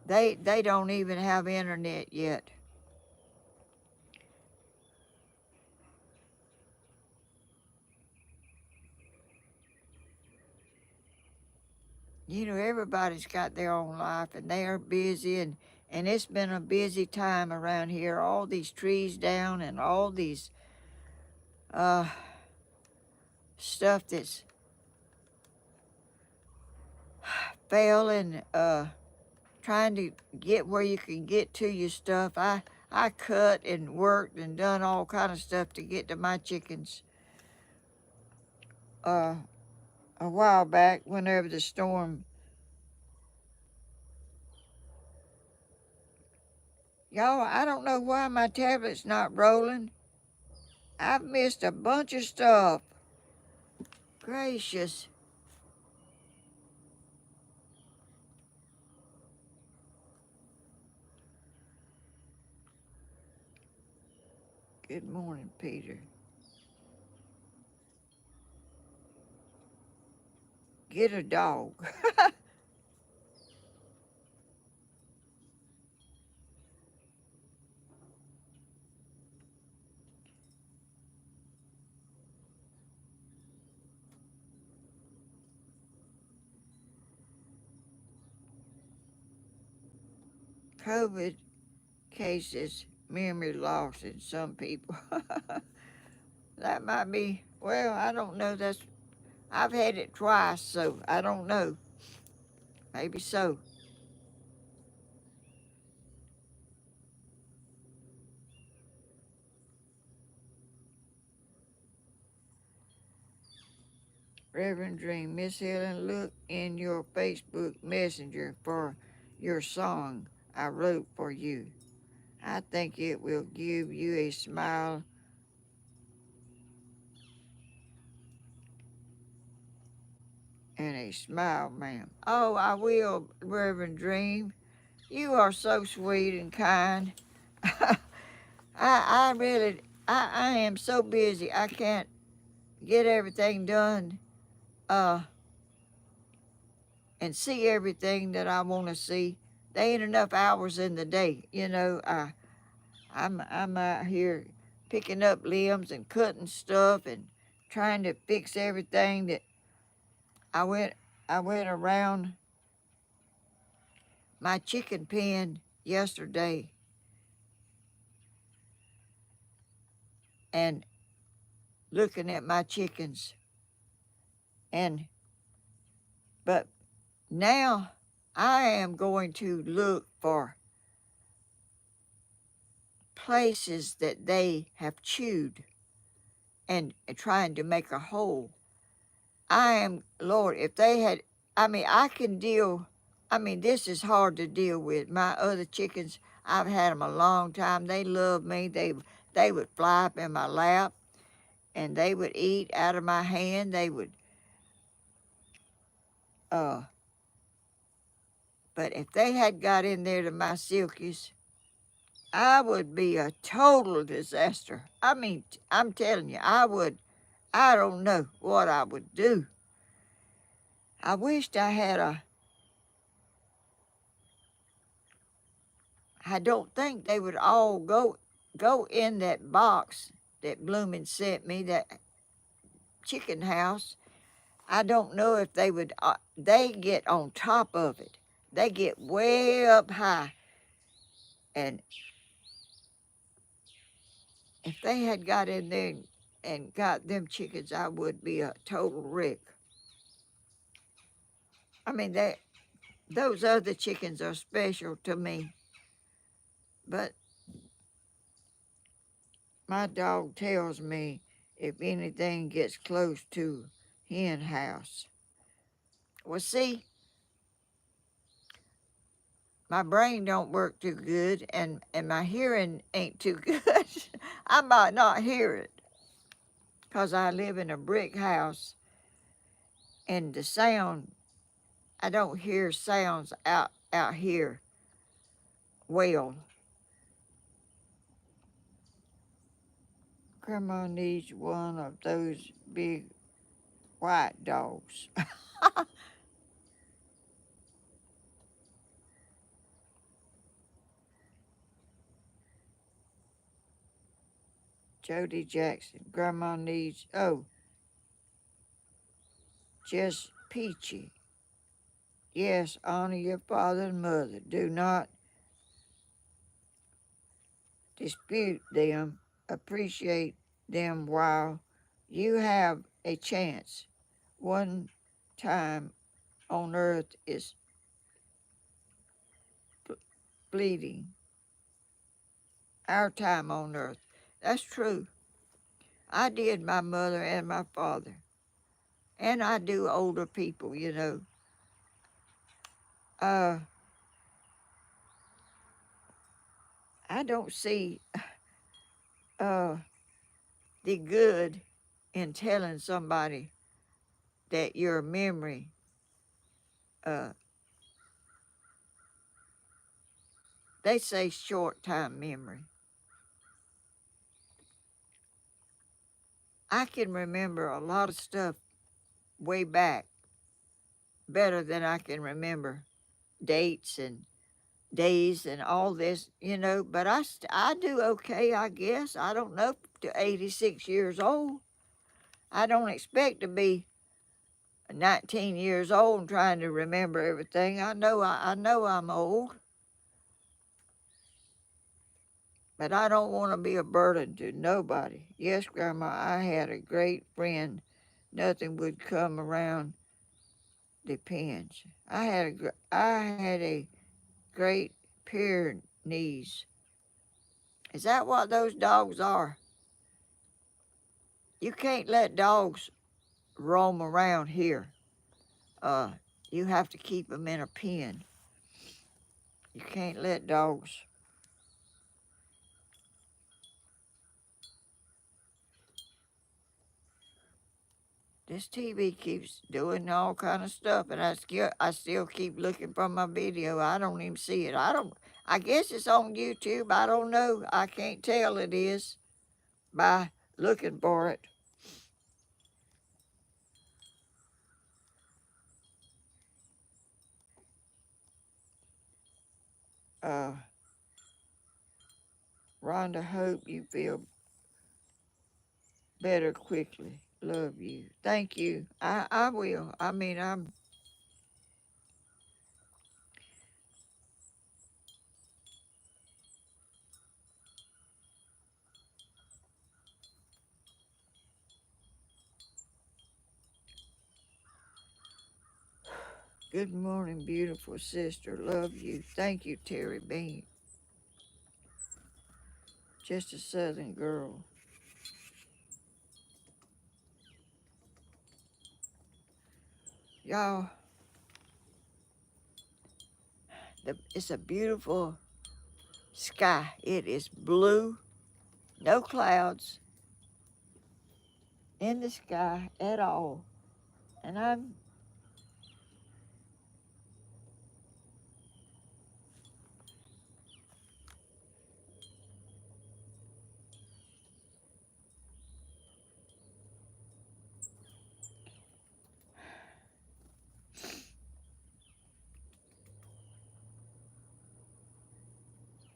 They don't even have internet yet. Everybody's got their own life and they are busy and it's been a busy time around here. All these trees down and all these uh stuff that's fell and trying to get where you can get to your stuff. I cut and worked and done all kind of stuff to get to my chickens uh a while back whenever the storm. Y'all, I don't know why my tablet's not rolling. I've missed a bunch of stuff. Gracious. Good morning, Peter. Get a dog. COVID cases, memory loss in some people. That might be, well, I don't know. I've had it twice, so I don't know. Maybe so. Reverend Dream, Miss Helen, look in your Facebook Messenger for your song I wrote for you. I think it will give you a smile. And he smiled, ma'am. Oh, I will, Reverend Dream. You are so sweet and kind. I really, I am so busy. I can't get everything done uh, and see everything that I want to see. There ain't enough hours in the day. You know, I'm out here picking up limbs and cutting stuff and trying to fix everything that I went I went around my chicken pen yesterday and looking at my chickens, and but now I am going to look for places that they have chewed and trying to make a hole. I am, Lord, if they had, I mean, I can deal, I mean, this is hard to deal with. My other chickens, I've had them a long time. They love me. They would fly up in my lap and they would eat out of my hand. They would, uh, but if they had got in there to my silkies, I would be a total disaster. I mean, I'm telling you, I don't know what I would do. I wished I had I don't think they would all go in that box that Bloomin' sent me, that chicken house. I don't know if they would, they get on top of it. They get way up high. And if they had got in there and got them chickens, I would be a total wreck. I mean, those other chickens are special to me, but my dog tells me if anything gets close to hen house. Well, see, my brain don't work too good, and my hearing ain't too good. I might not hear it because I live in a brick house, and the sound, I don't hear sounds out here well. Grandma needs one of those big white dogs. Jody Jackson. Grandma needs, oh, just peachy. Yes, honor your father and mother. Do not dispute them. Appreciate them while you have a chance. One time on earth is bleeding. Our time on earth. That's true. I did my mother and my father. And I do older people, you know. Uh, I don't see uh, the good in telling somebody that your memory, uh, they say short time memory. I can remember a lot of stuff way back better than I can remember dates and days and all this, you know, but I do okay, I guess. I don't know, to 86 years old. I don't expect to be 19 years old and trying to remember everything. I know I'm old, but I don't want to be a burden to nobody. Yes, Grandma, I had a great friend. Nothing would come around the pins. I had a great Pyrenees. Is that what those dogs are? You can't let dogs roam around here. Uh, you have to keep them in a pen. You can't let dogs. This TV keeps doing all kind of stuff, and I still keep looking for my video. I don't even see it. I guess it's on YouTube. I don't know. I can't tell it is by looking for it. Uh, Rhonda, hope you feel better quickly. Love you. Thank you. I will. I mean, I'm. Good morning, beautiful sister. Love you. Thank you, Terry Bean. Just a Southern girl. Y'all, it's a beautiful sky. It is blue, no clouds in the sky at all. And I'm,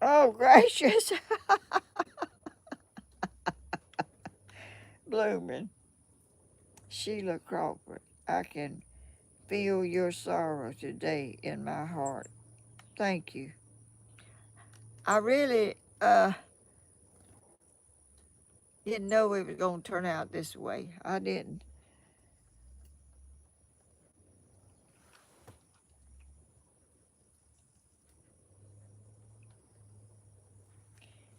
oh gracious, blooming. Sheila Crawford, I can feel your sorrow today in my heart. Thank you. I really didn't know it was going to turn out this way. I didn't.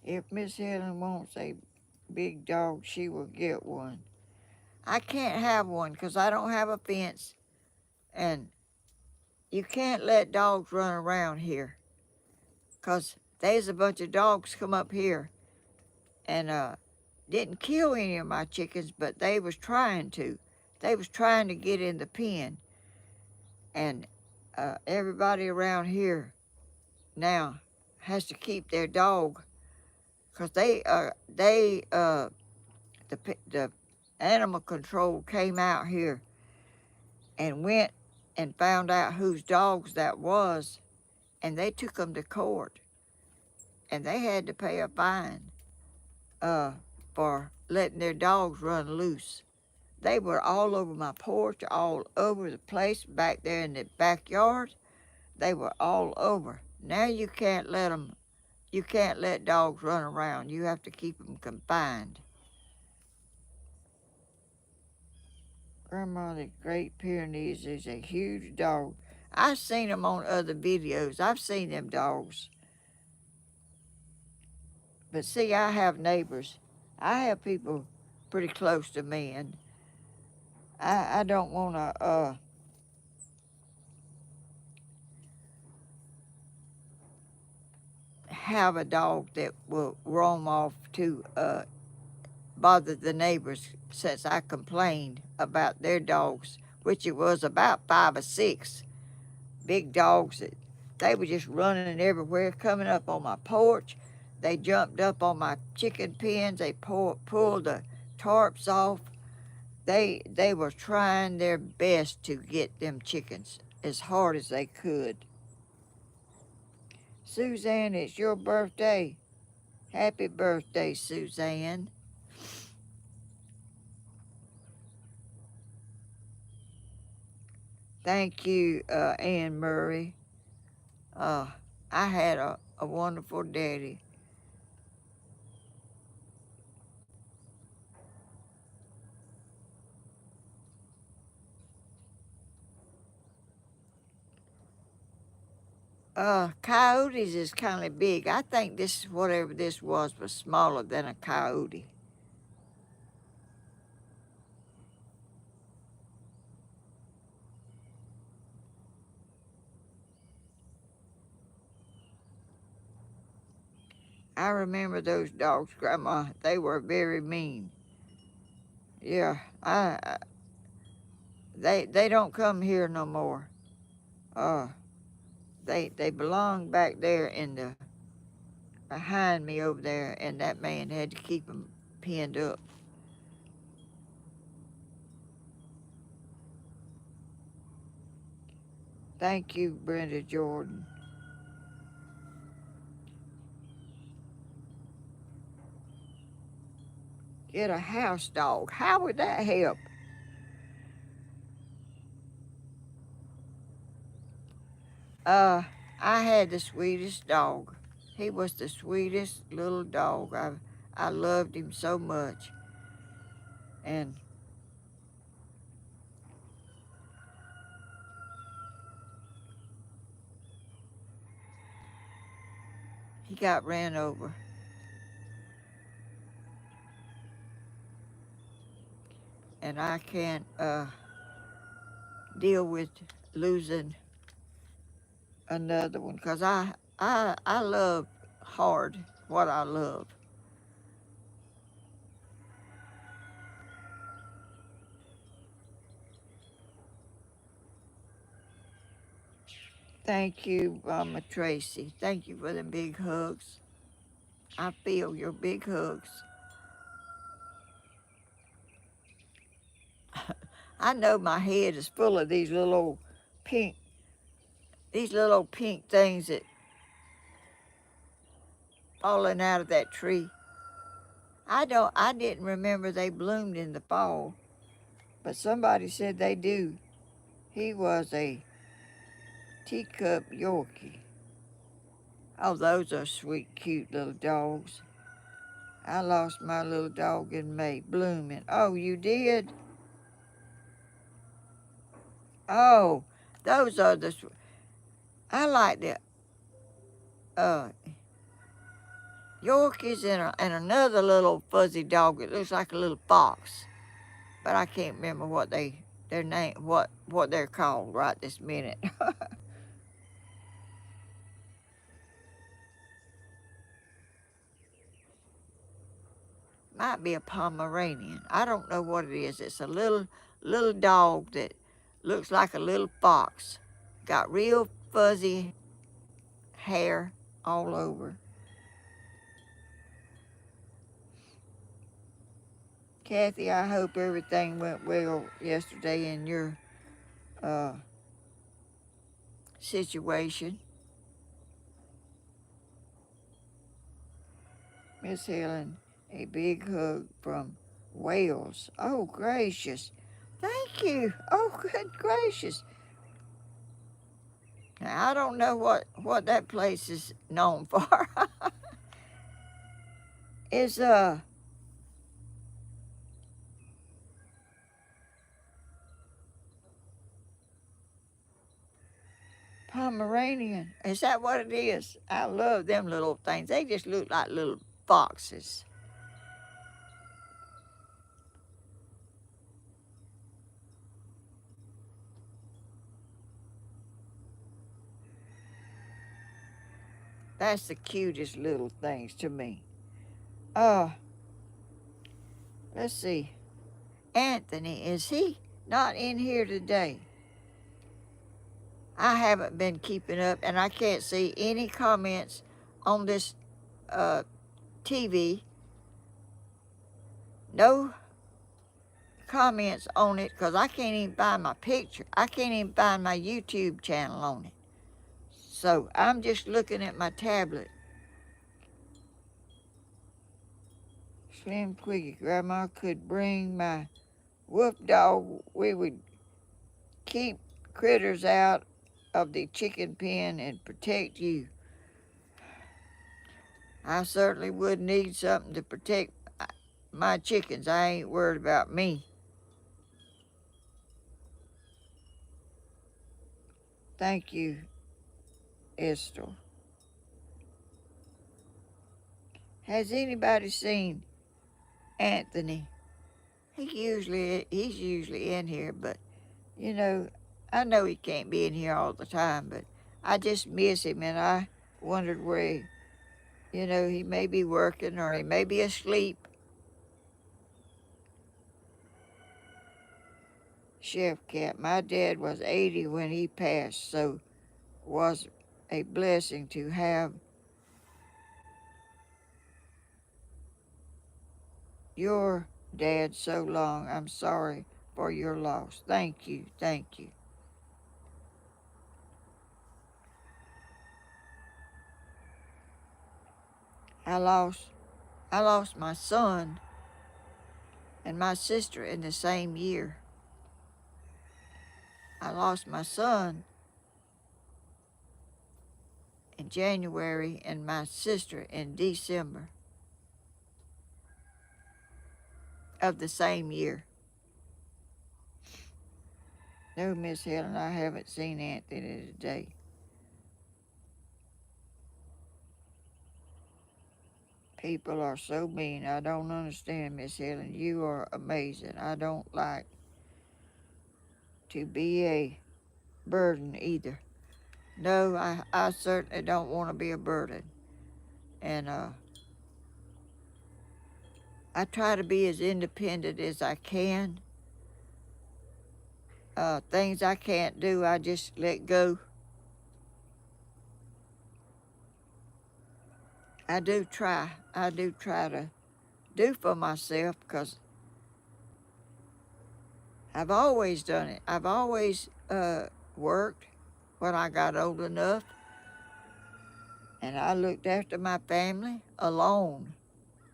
If Miss Helen wants a big dog, she will get one. I can't have one because I don't have a fence, and you can't let dogs run around here because there's a bunch of dogs come up here and didn't kill any of my chickens, but they was trying to. They was trying to get in the pen, and everybody around here now has to keep their dog because the animal control came out here and went and found out whose dogs that was, and they took them to court, and they had to pay a fine uh, for letting their dogs run loose. They were all over my porch, all over the place back there in the backyard. They were all over. Now you can't let them. You can't let dogs run around. You have to keep them confined. Grandma, the Great Pyrenees is a huge dog. I've seen them on other videos. I've seen them dogs. But see, I have neighbors. I have people pretty close to me, and I don't want to have a dog that will roam off to bother the neighbors since I complained about their dogs, which it was about 5 or 6 big dogs that they were just running everywhere, coming up on my porch. They jumped up on my chicken pens. They pulled the tarps off. They were trying their best to get them chickens as hard as they could. Suzanne, it's your birthday. Happy birthday, Suzanne. Thank you, Ann Murray. Uh, I had a wonderful daddy. Coyotes is kind of big. I think this, whatever this was smaller than a coyote. I remember those dogs, Grandma. They were very mean. Yeah, They don't come here no more. Uh, they belong back there in the behind me over there, and that man had to keep them pinned up. Thank you, Brenda Jordan. Get a house dog. How would that help? Uh, I had the sweetest dog. He was the sweetest little dog. I loved him so much. And he got ran over. And I can't deal with losing another one because I love hard what I love. Thank you, Mama Tracy. Thank you for the big hugs. I feel your big hugs. I know my head is full of pink, these little old pink things that falling out of that tree. I didn't remember they bloomed in the fall, but somebody said they do. He was a teacup Yorkie. Oh, those are sweet, cute little dogs. I lost my little dog in May, blooming. Oh, you did? Oh, those are I like the uh, Yorkies and another little fuzzy dog that looks like a little fox, but I can't remember their name, what they're called right this minute. Might be a Pomeranian. I don't know what it is. It's a little dog that looks like a little fox. Got real fuzzy hair all over. Kathy, I hope everything went well yesterday in your uh, situation. Miss Helen, a big hug from Wales. Oh, gracious. Thank you. Oh, good gracious. Now, I don't know what that place is known for. Is Pomeranian. Is that what it is? I love them little things. They just look like little foxes. That's the cutest little things to me. Uh, let's see. Anthony, is he not in here today? I haven't been keeping up and I can't see any comments on this uh, TV. No comments on it because I can't even find my picture. I can't even find my YouTube channel on it. So I'm just looking at my tablet. Slim Quickie, Grandma could bring my wolf dog. We would keep critters out of the chicken pen and protect you. I certainly would need something to protect my chickens. I ain't worried about me. Thank you, Esther. Has anybody seen Anthony? He's usually in here, but you know, I know he can't be in here all the time, but I just miss him and I wondered where he may be working or he may be asleep. Chef Cat. My dad was 80 when he passed, so was a blessing to have your dad so long. I'm sorry for your loss. Thank you, thank you. I lost I lost my son and my sister in the same year. I lost my son in January and my sister in December of the same year. No, Miss Helen, I haven't seen Anthony today. People are so mean. I don't understand, Miss Helen. You are amazing. I don't like to be a burden either. No, I certainly don't want to be a burden. And I try to be as independent as I can. Things I can't do, I just let go. I do try. I do try to do for myself because I've always done it. I've always worked when I got old enough, and I looked after my family alone,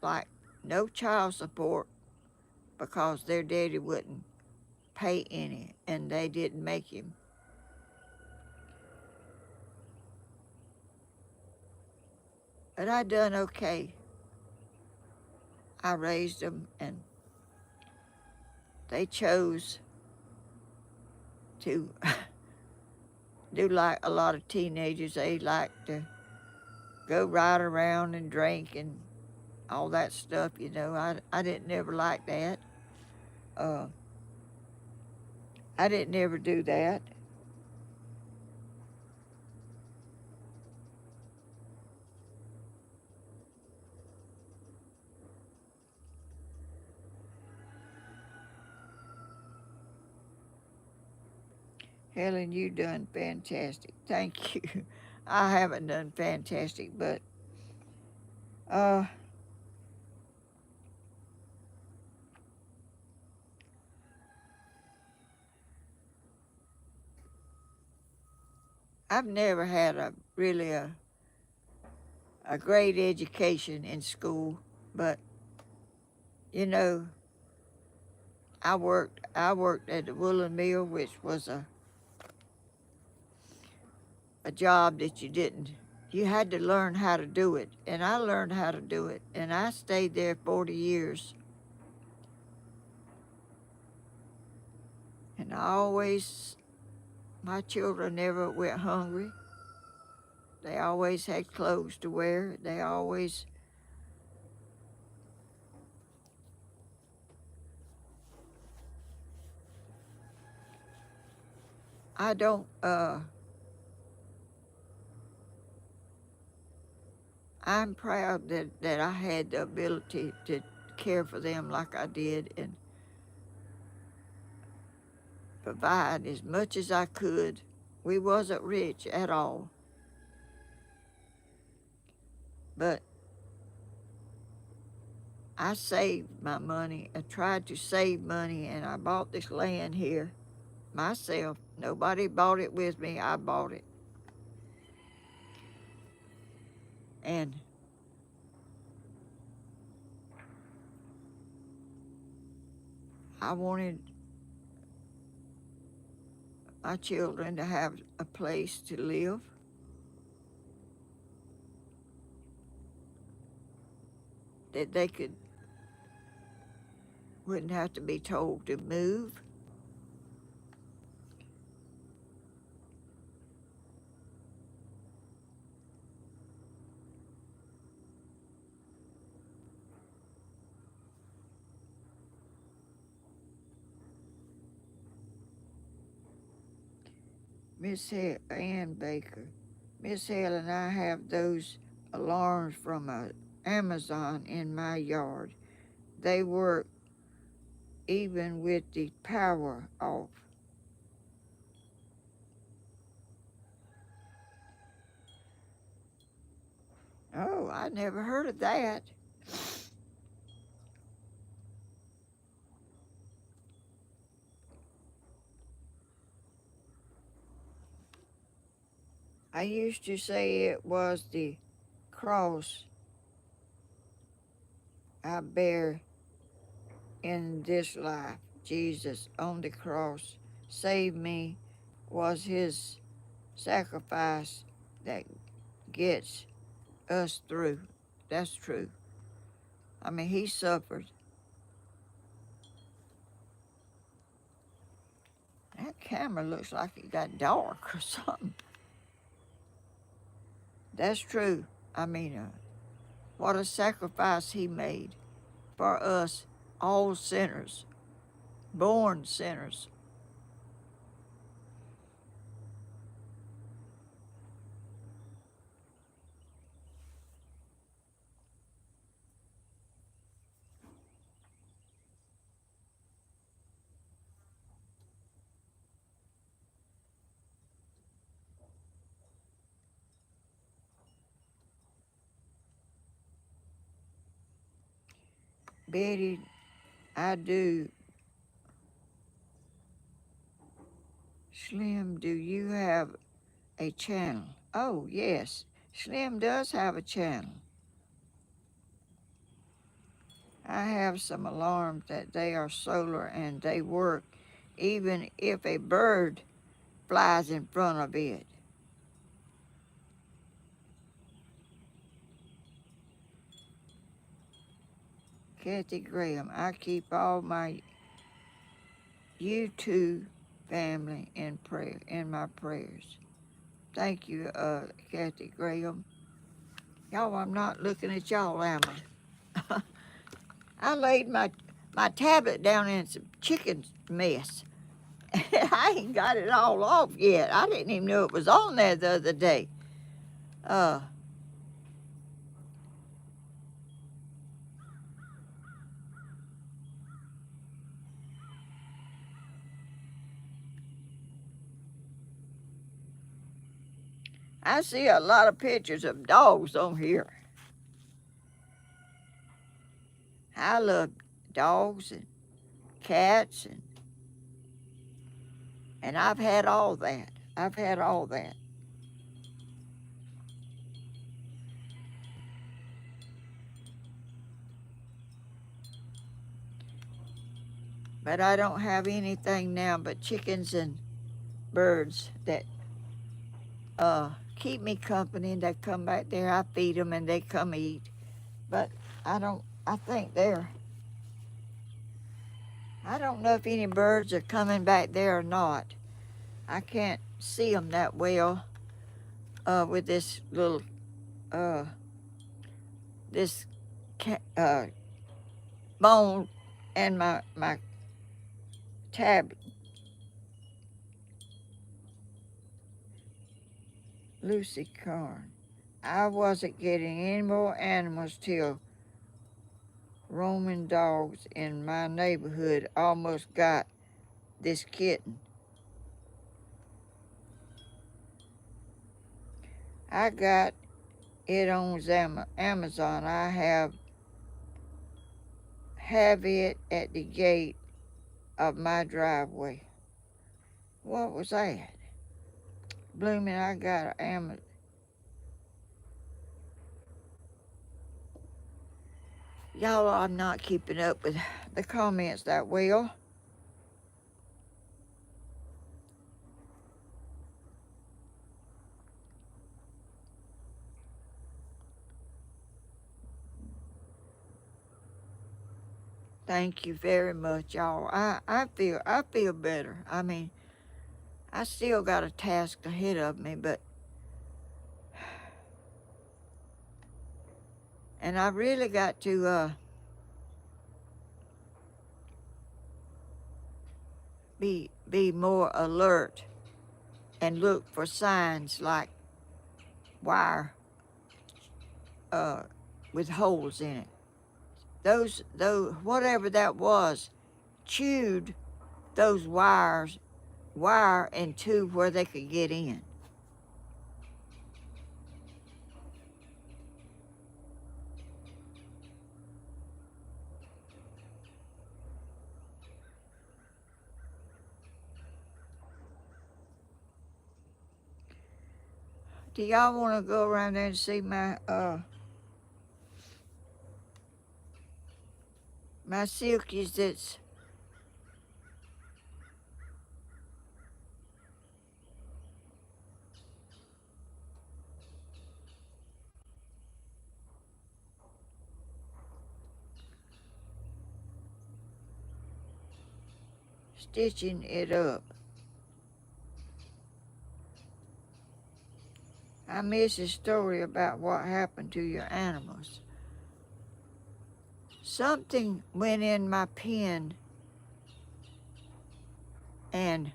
like no child support because their daddy wouldn't pay any and they didn't make him. But I done okay. I raised them and they chose to do like a lot of teenagers. They like to go ride around and drink and all that stuff, you know. I didn't never like that. Uh, I didn't ever do that. Helen, you done fantastic. Thank you. I haven't done fantastic, but uh, I've never had a great education in school, but you know, I worked at the woolen mill, which was a job that you had to learn how to do it, and I learned how to do it, and I stayed there 40 years, and my children never went hungry. They always had clothes to wear. I don't, I'm proud that I had the ability to care for them like I did and provide as much as I could. We wasn't rich at all, but I saved my money. I tried to save money, and I bought this land here myself. Nobody bought it with me. I bought it. And I wanted my children to have a place to live, that they wouldn't have to be told to move. Ann Baker. Miss Helen, I have those alarms from Amazon in my yard. They work even with the power off. Oh, I never heard of that. I used to say it was the cross I bear in this life. Jesus on the cross saved me, was his sacrifice that gets us through. That's true. I mean, he suffered. That camera looks like it got dark or something. That's true. I mean, what a sacrifice he made for us, all sinners, born sinners. Betty, I do. Slim, do you have a channel? Oh, yes. Slim does have a channel. I have some alarms that they are solar and they work even if a bird flies in front of it. Kathy Graham, I keep all my YouTube family in prayer, in my prayers. Thank you, Kathy Graham. Y'all, I'm not looking at y'all, am I? I laid my tablet down in some chicken mess. I ain't got it all off yet. I didn't even know it was on there the other day. Uh, I see a lot of pictures of dogs on here. I love dogs and cats and I've had all that. I've had all that. But I don't have anything now but chickens and birds that keep me company. They come back there, I feed them and they come eat. But I think I don't know if any birds are coming back there or not. I can't see them that well with this little, uh, this bone and my tablet. Lucy Carn. I wasn't getting any more animals till roaming dogs in my neighborhood almost got this kitten. I got it on Amazon. I have it at the gate of my driveway. What was that? Blooming, I got Amazon. Y'all, I'm not keeping up with the comments that well. Thank you very much, y'all. I feel better. I mean, I still got a task ahead of me, but and I really got to be more alert and look for signs like wire uh, with holes in it. Those whatever that was chewed those wire and tube where they could get in. Do y'all want to go around there and see my silkies that's stitching it up? I miss a story about what happened to your animals. Something went in my pen and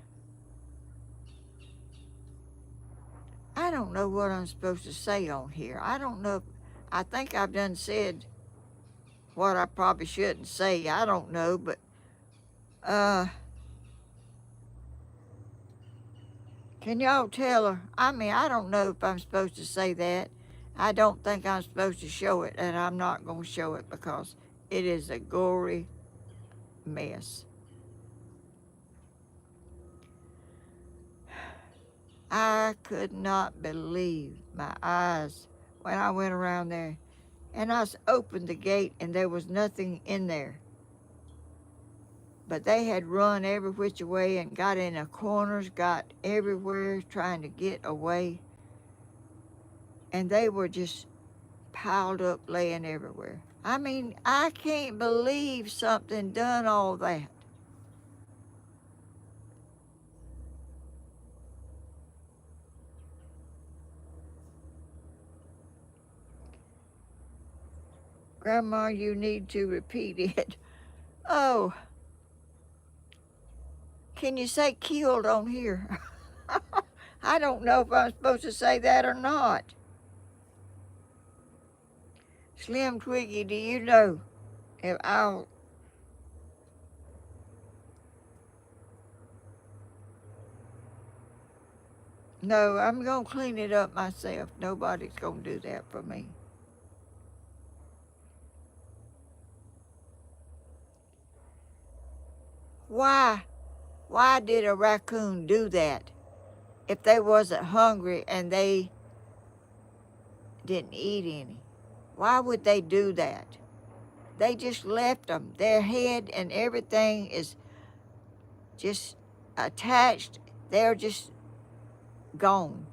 I don't know what I'm supposed to say on here. I don't know. I think I've done said what I probably shouldn't say. I don't know, but can y'all tell her? I mean, I don't know if I'm supposed to say that. I don't think I'm supposed to show it, and I'm not going to show it because it is a gory mess. I could not believe my eyes when I went around there and I opened the gate and there was nothing in there. But they had run every which way and got in the corners, got everywhere trying to get away. And they were just piled up, laying everywhere. I mean, I can't believe something done all that. Grandma, you need to repeat it. Oh, can you say killed on here? I don't know if I'm supposed to say that or not. Slim Twiggy, do you know if I'll... No, I'm going to clean it up myself. Nobody's going to do that for me. Why? Why did a raccoon do that? If they wasn't hungry and they didn't eat any, why would they do that? They just left them. Their head and everything is just attached. They're just gone.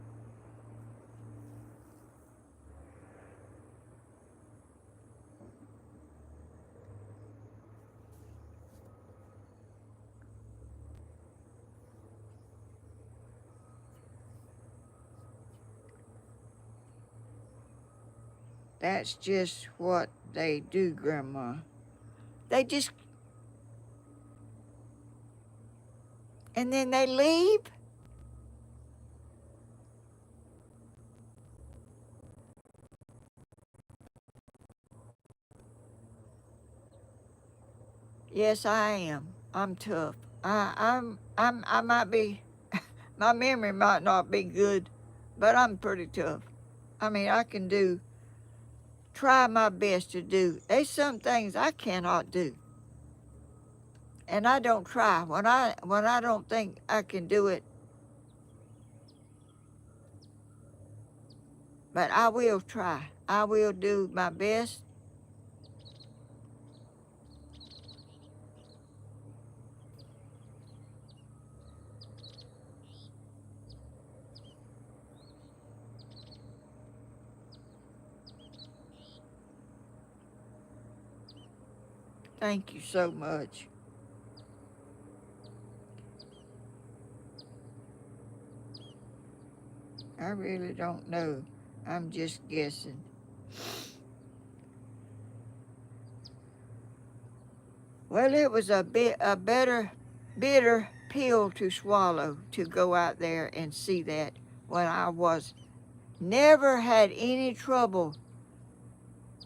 That's just what they do, Grandma. They just... And then they leave? Yes, I am. I'm tough. I might be, my memory might not be good, but I'm pretty tough. I mean, I can try my best to do. There's some things I cannot do. And I don't try. When I don't think I can do it, but I will try. I will do my best. Thank you so much. I really don't know. I'm just guessing. Well, it was a bitter pill to swallow to go out there and see that when I was never had any trouble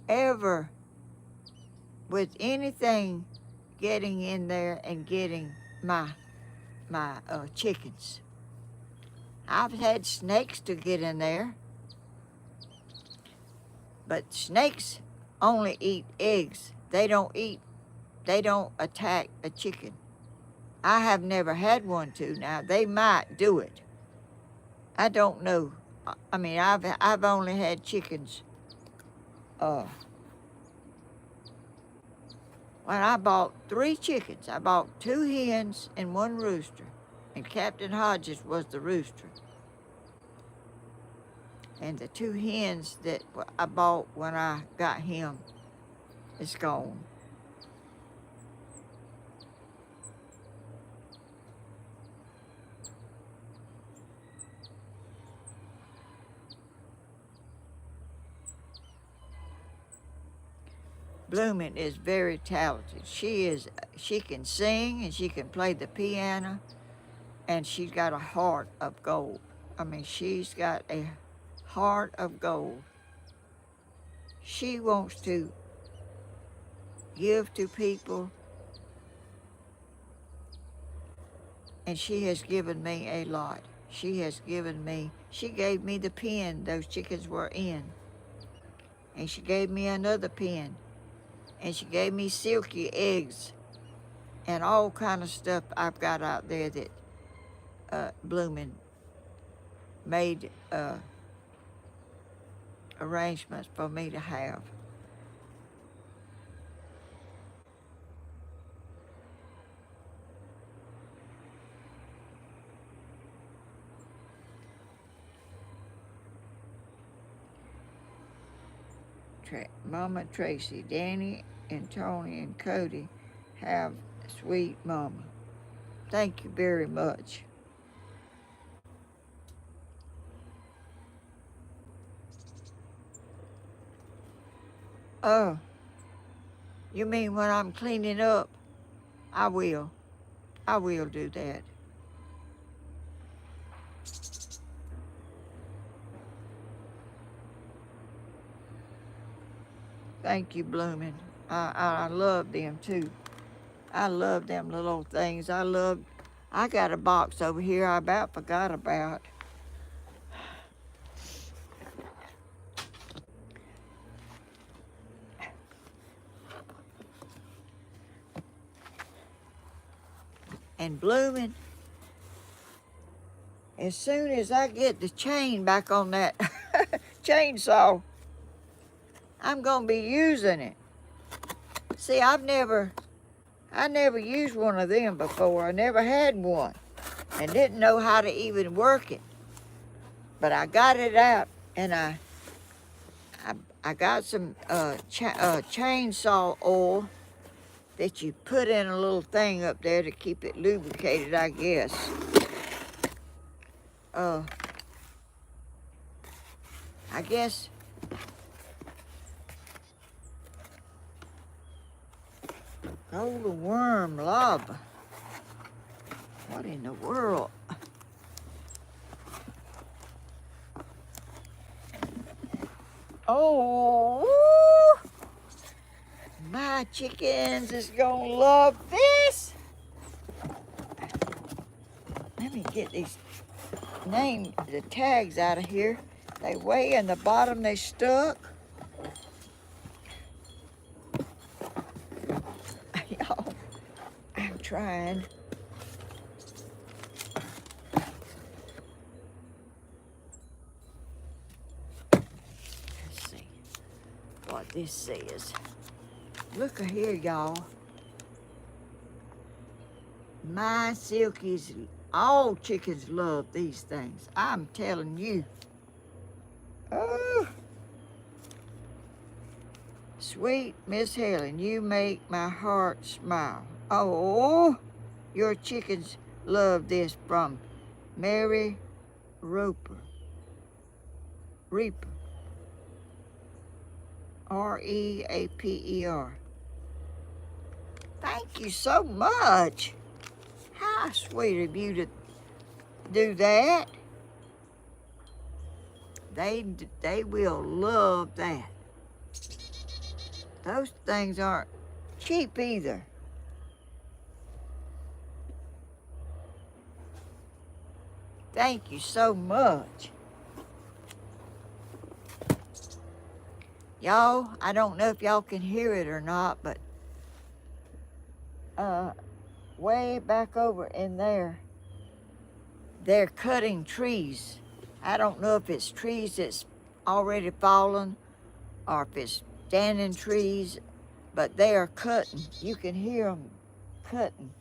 ever with anything getting in there and getting my chickens. I've had snakes to get in there, but snakes only eat eggs. They don't attack a chicken. I have never had one to. Now, they might do it. I don't know. I mean, I've only had chickens. When I bought 3 chickens, I bought 2 hens and 1 rooster. And Captain Hodges was the rooster. And the 2 hens that I bought when I got him is gone. Blooming is very talented. She can sing and she can play the piano, and she's got a heart of gold. I mean, she's got a heart of gold. She wants to give to people, and she has given me a lot. She gave me the pen those chickens were in, and she gave me another pen, and she gave me silky eggs and all kind of stuff I've got out there that Blooming made arrangements for me to have. Mama Tracy, Danny and Tony and Cody have sweet mama. Thank you very much. Oh, you mean when I'm cleaning up? I will do that. Thank you, Blooming. I love them too. I love them little old things. I got a box over here I about forgot about. And Blooming, as soon as I get the chain back on that chainsaw, I'm gonna be using it. See, I never used one of them before. I never had one and didn't know how to even work it. But I got it out, and I got some chainsaw oil that you put in a little thing up there to keep it lubricated, I guess. I guess golden worm lava. What in the world? Oh, my chickens is gonna love this. Let me get the tags out of here. They way in the bottom, they stuck. Y'all, I'm trying. Let's see what this says. Look here, y'all. My silkies, all chickens love these things. I'm telling you. Oh, sweet Miss Helen, you make my heart smile. Oh, your chickens love this, from Mary Reaper. Reaper. Thank you so much. How sweet of you to do that. They will love that. Those things aren't cheap either. Thank you so much. Y'all, I don't know if y'all can hear it or not, but way back over in there, they're cutting trees. I don't know if it's trees that's already fallen or if it's standing trees, but they are cutting. You can hear them cutting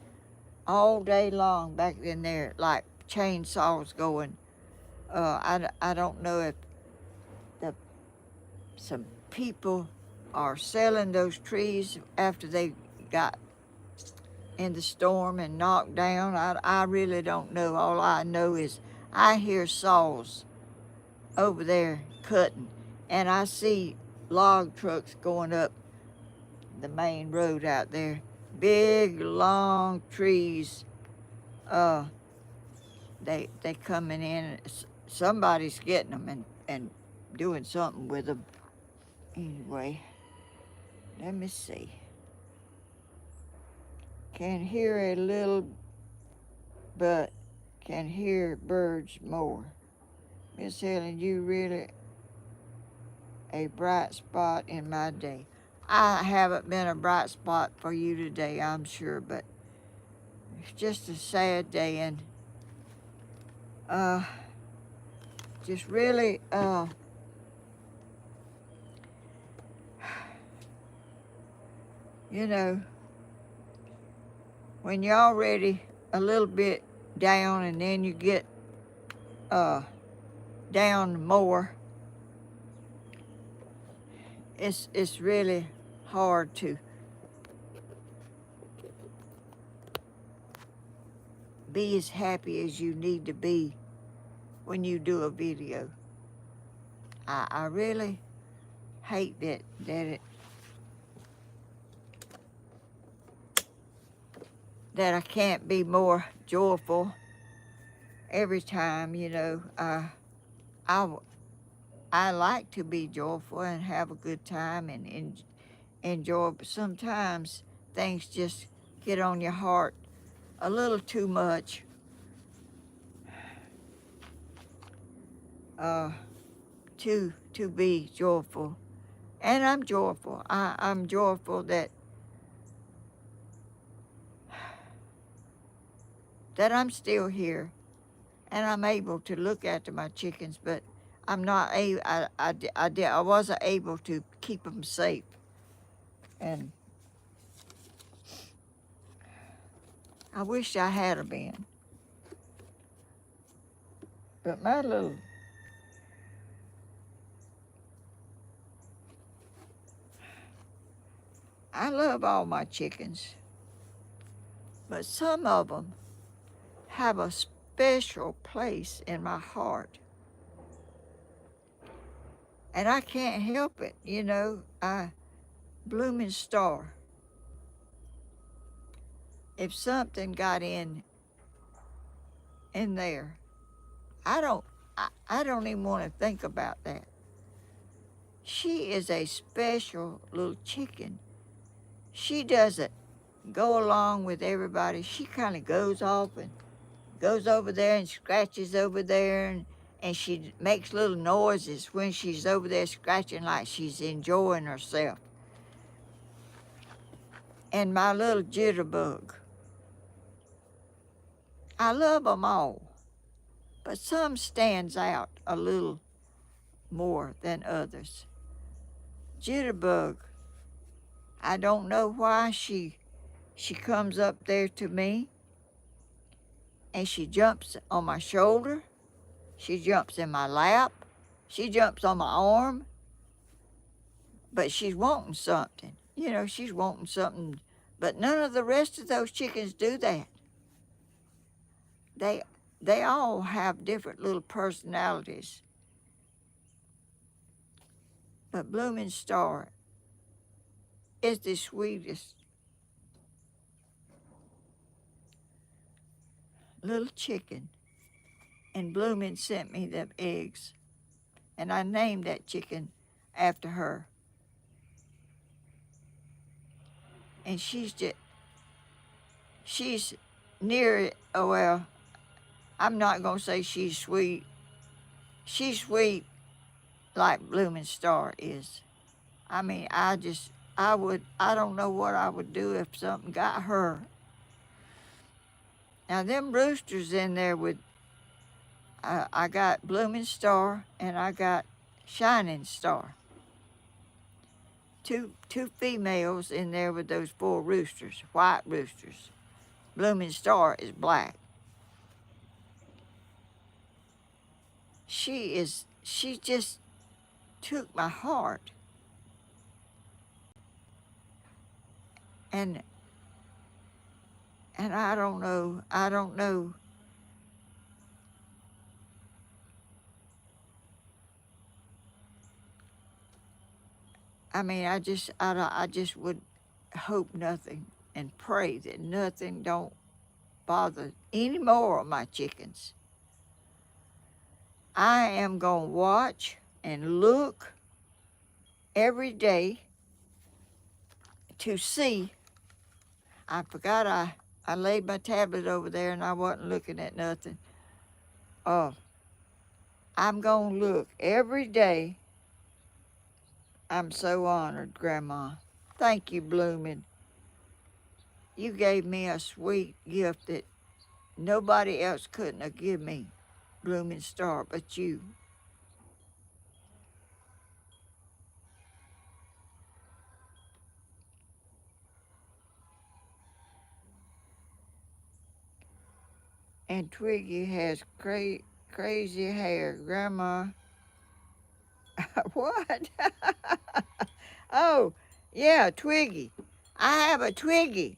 all day long back in there, like chainsaws going. I don't know if the some people are selling those trees after they got in the storm and knocked down. I really don't know. All I know is I hear saws over there cutting, and I see log trucks going up the main road out there. Big long trees. Uh, they coming in. Somebody's getting them and doing something with them. Anyway, let me see. Can hear a little, but can hear birds more. Miss Helen, you really a bright spot in my day. I haven't been a bright spot for you today, I'm sure, but it's just a sad day, and just really you know, when you're already a little bit down and then you get down more, it's really hard to be as happy as you need to be when you do a video. I really hate that I can't be more joyful every time. You know, I like to be joyful and have a good time and enjoy, but sometimes things just get on your heart a little too much. To be joyful, and I'm joyful. I'm joyful that I'm still here, and I'm able to look after my chickens. But I'm not able. I wasn't able to keep them safe, and I wish I had been. But I love all my chickens, but some of them have a special place in my heart. And I can't help it, you know. Blooming star. If something got in there, I don't even want to think about that. She is a special little chicken. She doesn't go along with everybody. She kind of goes off and goes over there and scratches over there, and she makes little noises when she's over there scratching like she's enjoying herself. And my little jitterbug. I love them all, but some stands out a little more than others. Jitterbug, I don't know why she comes up there to me and she jumps on my shoulder, she jumps in my lap, she jumps on my arm, but she's wanting something. You know, she's wanting something, but none of the rest of those chickens do that. They all have different little personalities. But Blooming Star is the sweetest little chicken. And Blooming sent me the eggs. And I named that chicken after her. And she's near, well, I'm not going to say she's sweet. She's sweet like Blooming Star is. I mean, I don't know what I would do if something got her. Now, them roosters in there with, I got Blooming Star and I got Shining Star. Two females in there with those four roosters, white roosters. Blooming Star is black. She just took my heart. And I don't know. I mean, I just would hope nothing and pray that nothing don't bother any more of my chickens. I am going to watch and look every day to see. I forgot I laid my tablet over there and I wasn't looking at nothing. Oh, I'm going to look every day. I'm so honored, Grandma. Thank you, Bloomin'. You gave me a sweet gift that nobody else couldn't have given me, Blooming Star, but you. And Twiggy has crazy hair. Grandma, what? Oh, yeah, Twiggy. I have a Twiggy.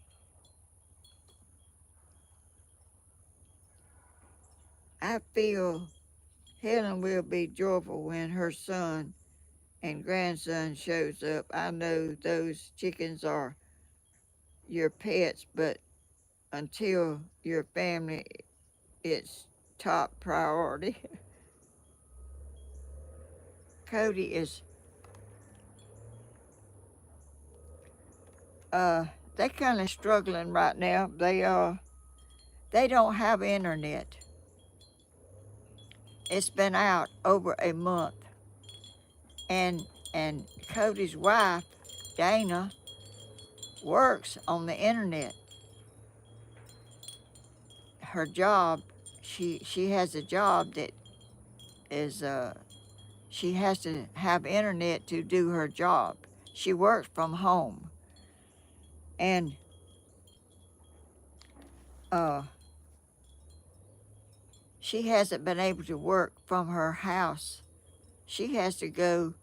I feel Helen will be joyful when her son and grandson shows up. I know those chickens are your pets, but until your family, it's top priority. Cody is, uh, they kind of struggling right now. They don't have internet. It's been out over a month, and and Cody's wife, Dana, works on the internet. Her job, she has a job that is she has to have internet to do her job. She works from home, and uh, she hasn't been able to work from her house. She has to go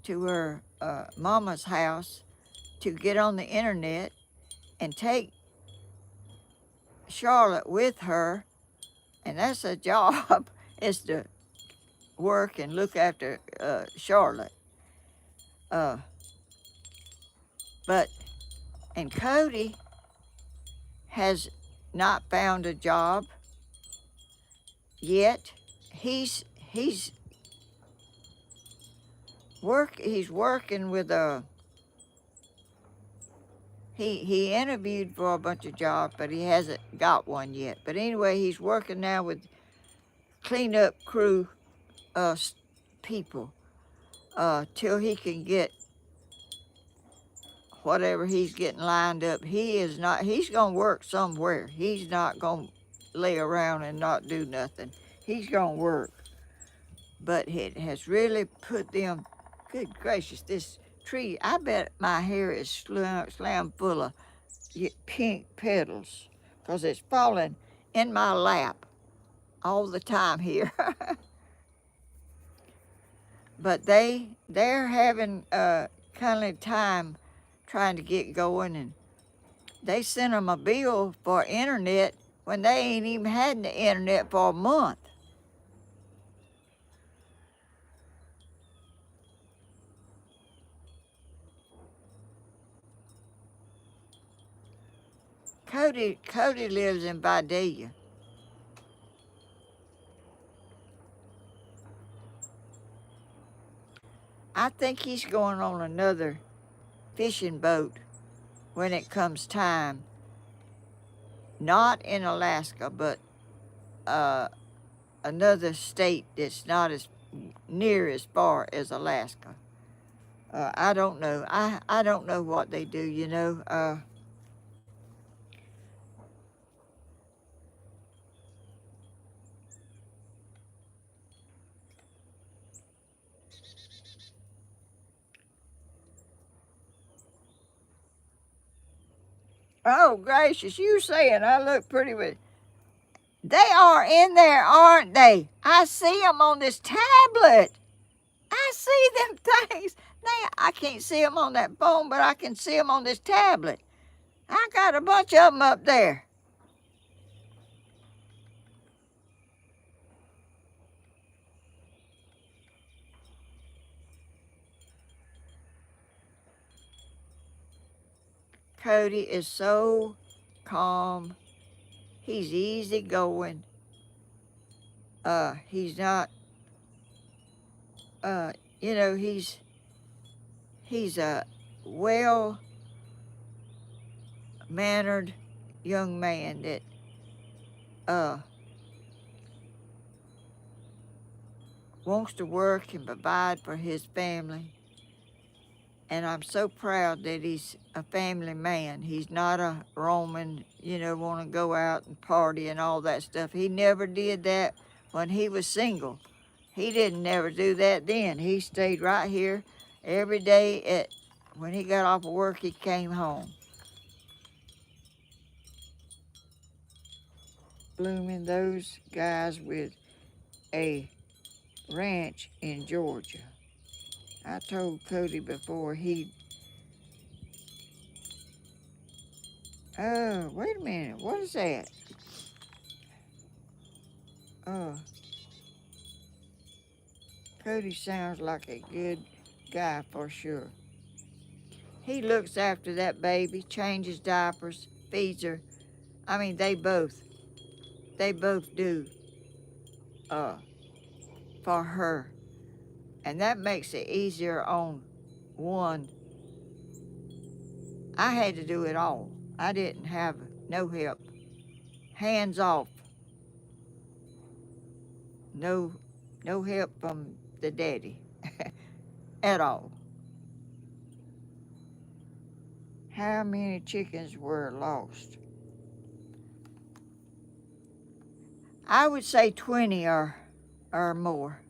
to her mama's house to get on the internet and take Charlotte with her, and that's a job is to work and look after Charlotte. Uh, but and Cody has not found a job yet. He's he's working with a he interviewed for a bunch of jobs, but he hasn't got one yet. But anyway, he's working now with cleanup crew people till he can get whatever he's getting lined up. He is not. He's gonna work somewhere. He's not gonna lay around and not do nothing. He's gonna work. But it has really put them. Good gracious, this tree! I bet my hair is slam full of pink petals, 'cause it's falling in my lap all the time here. But they're having kind of time trying to get going, and they sent them a bill for internet when they ain't even had the internet for a month. Cody lives in Vidalia. I think he's going on another fishing boat when it comes time. Not in Alaska, but uh, another state that's not as near as far as Alaska. I don't know. I don't know what they do, you know. Oh, gracious, you saying I look pretty with. They are in there, aren't they? I see them on this tablet. I see them things. I can't see them on that phone, but I can see them on this tablet. I got a bunch of them up there. Cody is so calm. He's easy going. He's not. Uh, you know, he's a well mannered young man that uh wants to work and provide for his family. And I'm so proud that he's a family man. He's not a Roman, you know, want to go out and party and all that stuff. He never did that when he was single. He didn't never do that then. He stayed right here every day. When he got off of work, he came home. Blooming, those guys with a ranch in Georgia. I told Cody before oh, wait a minute, what is that? Oh, Cody sounds like a good guy for sure. He looks after that baby, changes diapers, feeds her. I mean, they both do uh, for her. And that makes it easier on one. I had to do it all. I didn't have no help. Hands off. No, no help from the daddy at all. How many chickens were lost? I would say 20 or more.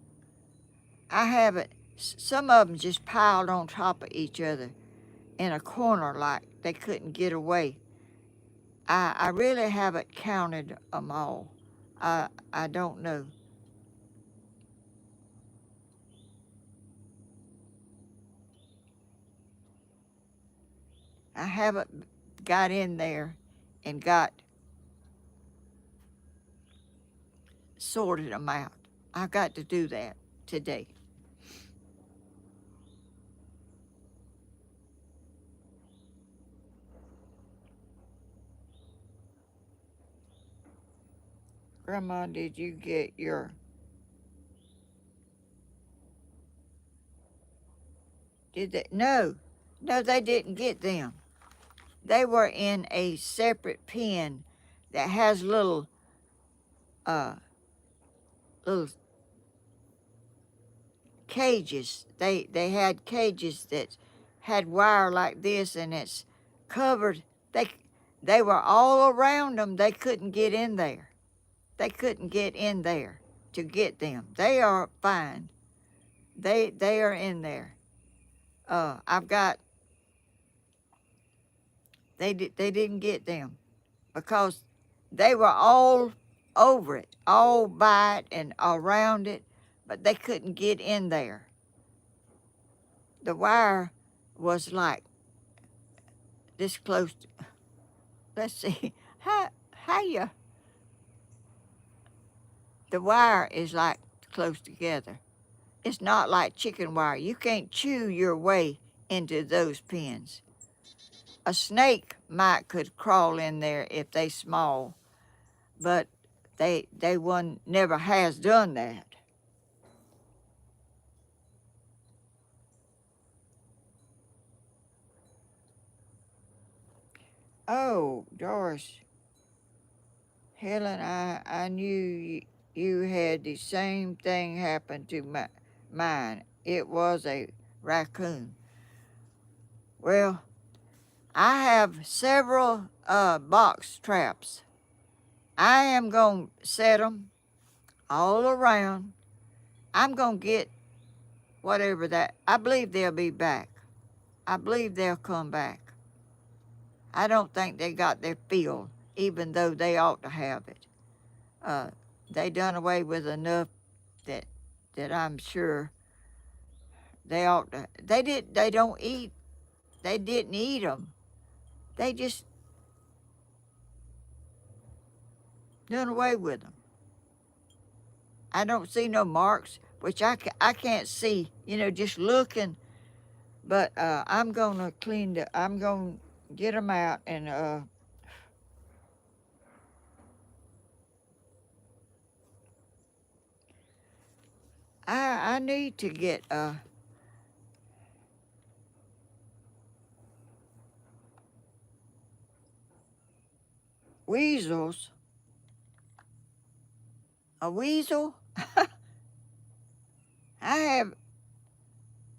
I haven't, some of them just piled on top of each other in a corner like they couldn't get away. I really haven't counted them all. I don't know. I haven't got in there and got sorted them out. I've got to do that today. Grandma, did you get your, did they? No, no, they didn't get them. They were in a separate pen that has uh, little cages. They had cages that had wire like this, and it's covered. They were all around them. They couldn't get in there. They couldn't get in there to get them. They are fine. They are in there. I've got. They didn't get them because they were all over it, all by it and around it, but they couldn't get in there. The wire was like this close. Let's see, how you, the wire is like close together. It's not like chicken wire. You can't chew your way into those pins. A snake might could crawl in there if they small, but they one never has done that. Oh, Doris, Helen, I knew you had the same thing happen to mine. It was a raccoon. Well, I have several box traps. I am going to set them all around. I'm going to get whatever that. I believe they'll be back. I believe they'll come back. I don't think they got their fill, even though they ought to have it. Uh, they done away with enough that I'm sure they ought to. They did. They don't eat. They didn't eat them. They just done away with them. I don't see no marks, which I can't see. Just looking. But I'm gonna clean the. I'm gonna get them out and I need to get weasels. A weasel? I have.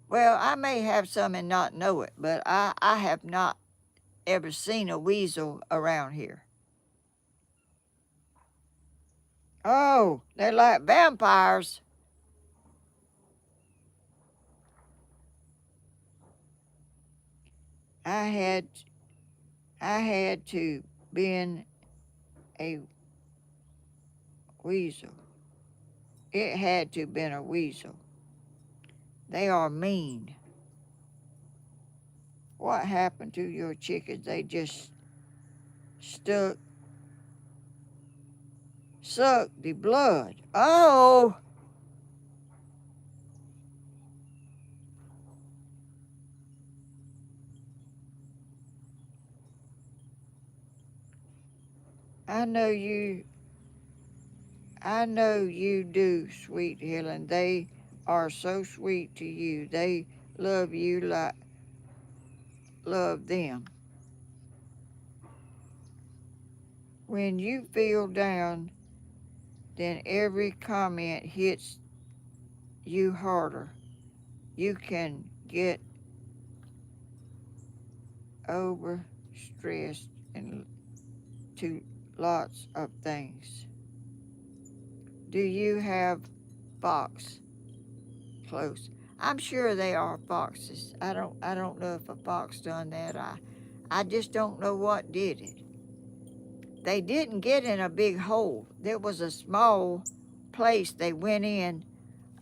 Well, I may have some and not know it, but I have not ever seen a weasel around here. Oh, they're like vampires. I had I had to been a weasel. It had to been a weasel. They are mean. What happened to your chickens? They just stuck sucked the blood. Oh, I know you I know you do, sweet Helen. They are so sweet to you. They love you like love them. When you feel down, then every comment hits you harder. You can get overstressed and to lots of things. Do you have fox close? I'm sure they are foxes. I don't know if a fox done that. I just don't know what did it. They didn't get in a big hole. There was a small place they went in.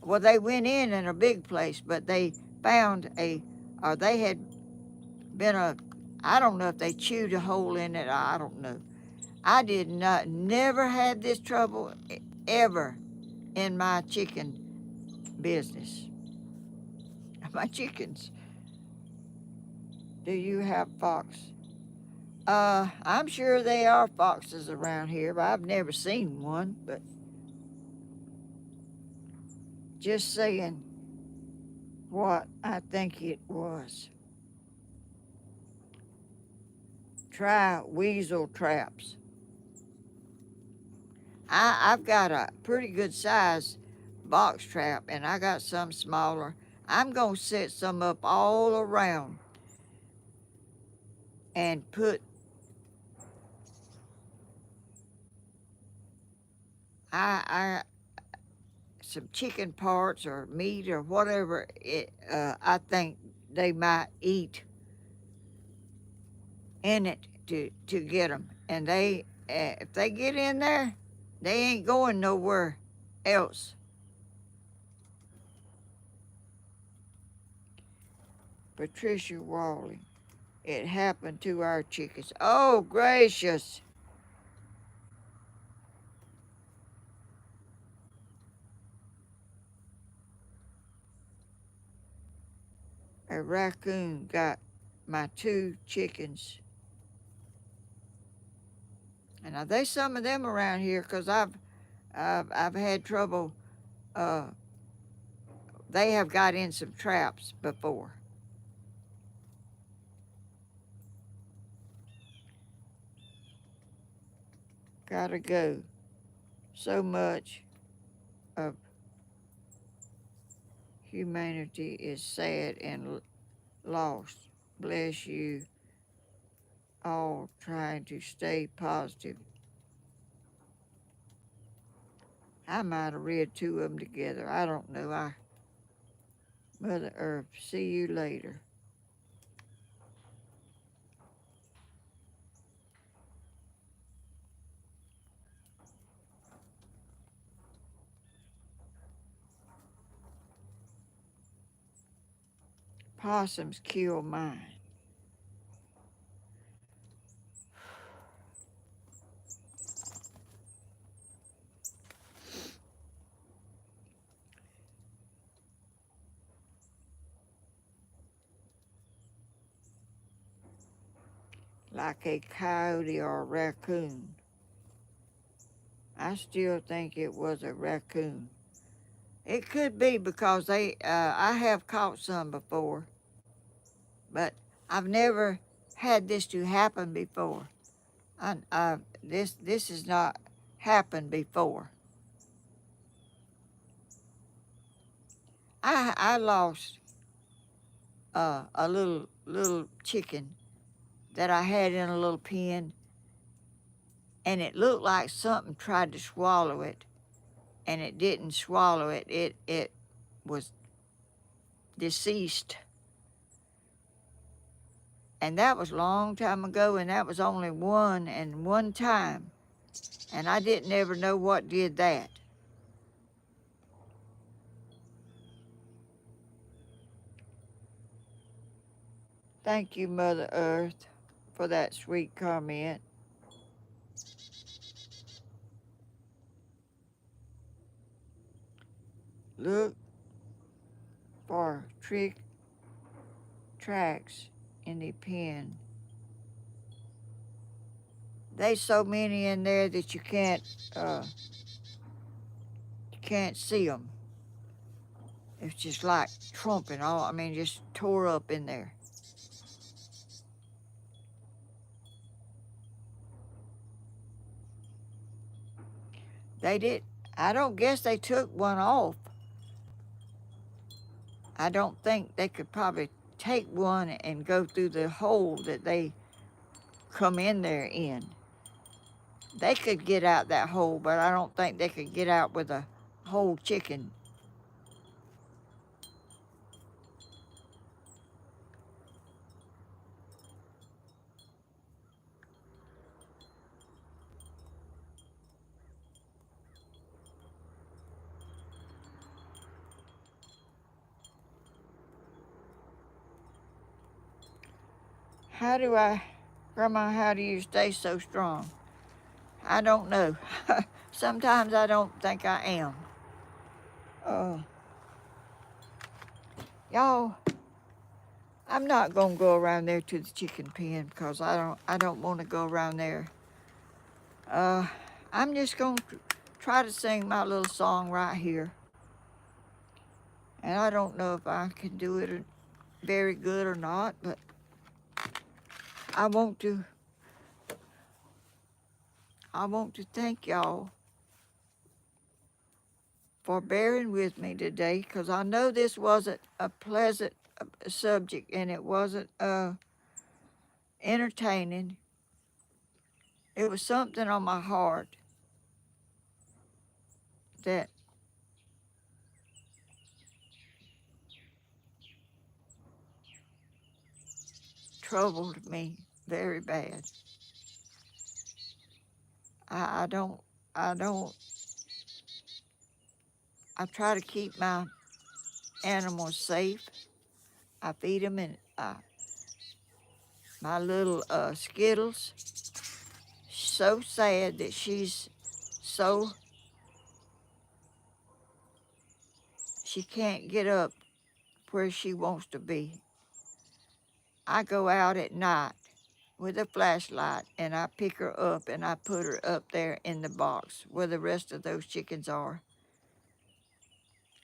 Well, they went in a big place, but they found or they had been I don't know if they chewed a hole in it. I don't know. I did not, never had this trouble ever in my chicken business. My chickens. Do you have fox? I'm sure there are foxes around here, but I've never seen one. But just saying what I think it was. Try weasel traps. I've got a pretty good size box trap, and I got some smaller. I'm going to set some up all around and put I some chicken parts or meat or whatever I think they might eat in it to get them. And if they get in there, they ain't going nowhere else. Patricia Walling. It happened to our chickens. Oh, gracious. A raccoon got my two chickens. And now there's some of them around here because I've had trouble. Uh, they have got in some traps before. gotta go. So much of humanity is sad and lost. Bless you all trying to stay positive. I might have read two of them together. I don't know. Mother Earth, see you later. Possums kill mine. Like a coyote or a raccoon. I still think it was a raccoon. It could be because I have caught some before, but I've never had this to happen before. This has not happened before. I lost a little chicken that I had in a little pen, and it looked like something tried to swallow it, and it didn't swallow it. It was deceased, and that was a long time ago, and that was only one and one time, and I didn't ever know what did that. Thank you, Mother Earth, for that sweet comment. Look for tracks in the pen. There's so many in there that you can't see them. It's just like trumping all. I mean, just tore up in there. They did. I don't guess they took one off. I don't think they could probably take one and go through the hole that they come in there in. They could get out that hole, but I don't think they could get out with a whole chicken. Grandma, how do you stay so strong? I don't know. Sometimes I don't think I am. Uh, y'all, I'm not gonna go around there to the chicken pen because I don't want to go around there. I'm just gonna try to sing my little song right here, and I don't know if I can do it very good or not, but I want to. I want to thank y'all for bearing with me today, because I know this wasn't a pleasant subject and it wasn't entertaining. It was something on my heart that troubled me very bad. I don't, I don't, I try to keep my animals safe. I feed them in my little Skittles. So sad that so, she can't get up where she wants to be. I go out at night with a flashlight and I pick her up and I put her up there in the box where the rest of those chickens are.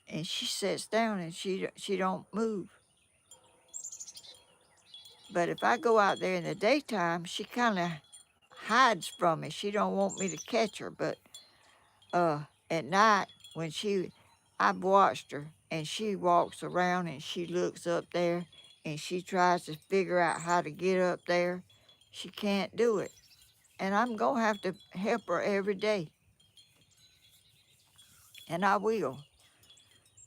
And she sits down and she don't move. But if I go out there in the daytime, she kind of hides from me. She don't want me to catch her, but at night when I've watched her and she walks around and she looks up there and she tries to figure out how to get up there. She can't do it. And I'm going to have to help her every day. And I will.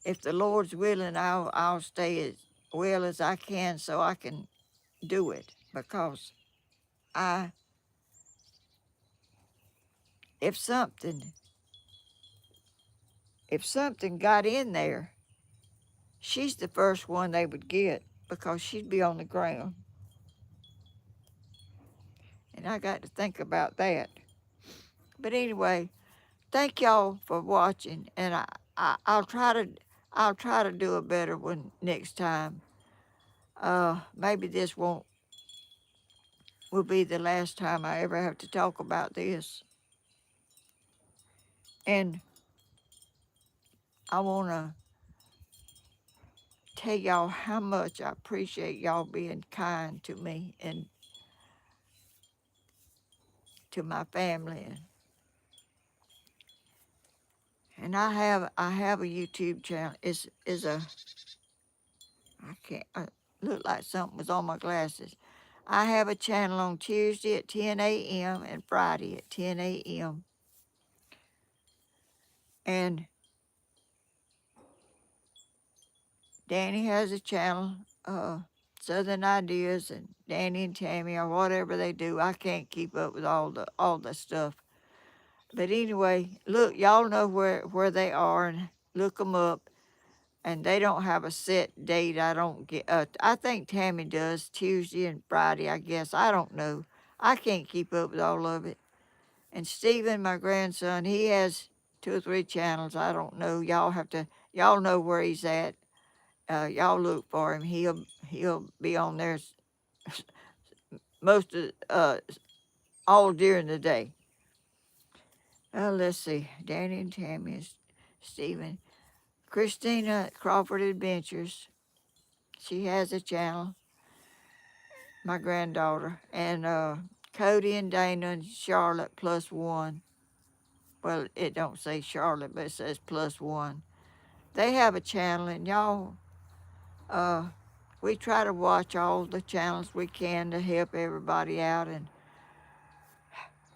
If the Lord's willing, I'll stay as well as I can so I can do it. Because I, if something got in there, she's the first one they would get because she'd be on the ground. And I got to think about that. But anyway, thank y'all for watching, and I'll try to do a better one next time. Maybe this will be the last time I ever have to talk about this. And I want to tell y'all how much I appreciate y'all being kind to me and to my family. And I have a YouTube channel. It's a I can't look like something was on my glasses. I have a channel on Tuesday at 10 a.m. and Friday at 10 a.m. And Danny has a channel, Southern Ideas, and Danny and Tammy or whatever they do. I can't keep up with all the stuff. But anyway, look, y'all know where they are and look them up. And they don't have a set date. I don't get. I think Tammy does Tuesday and Friday. I guess I don't know. I can't keep up with all of it. And Stephen, my grandson, he has 2 or 3 channels. I don't know. Y'all know where he's at. Y'all look for him. He'll be on there most of all during the day. Let's see. Danny and Tammy and Stephen. Christina Crawford Adventures. She has a channel. My granddaughter. And Cody and Dana and Charlotte +1. Well, it don't say Charlotte, but it says +1. They have a channel, and y'all, we try to watch all the channels we can to help everybody out, and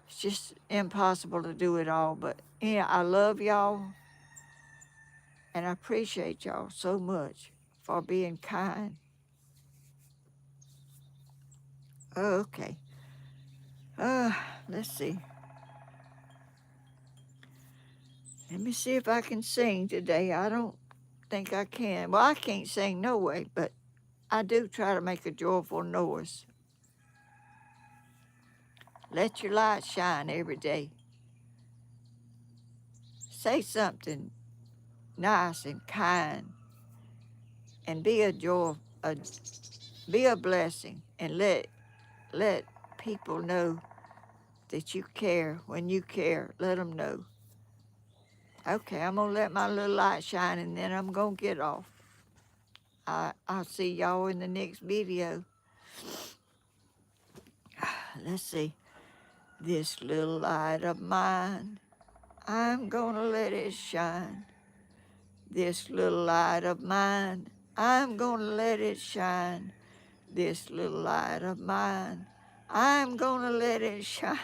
it's just impossible to do it all. But yeah, I love y'all, and I appreciate y'all so much for being kind. Okay. Let's see. Let me see if I can sing today. I don't think I can. Well, I can't sing no way, but I do try to make a joyful noise. Let your light shine every day. Say something nice and kind, and be a joy, be a blessing, and let people know that you care. When you care, let them know. Okay, I'm gonna let my little light shine, and then I'm gonna get off. I'll see y'all in the next video. Let's see. This little light of mine, I'm gonna let it shine. This little light of mine, I'm gonna let it shine. This little light of mine, I'm gonna let it shine.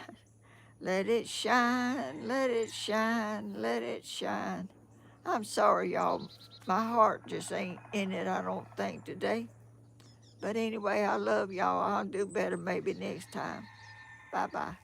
Let it shine, let it shine, let it shine. I'm sorry, y'all. My heart just ain't in it, I don't think, today. But anyway, I love y'all. I'll do better maybe next time. Bye-bye.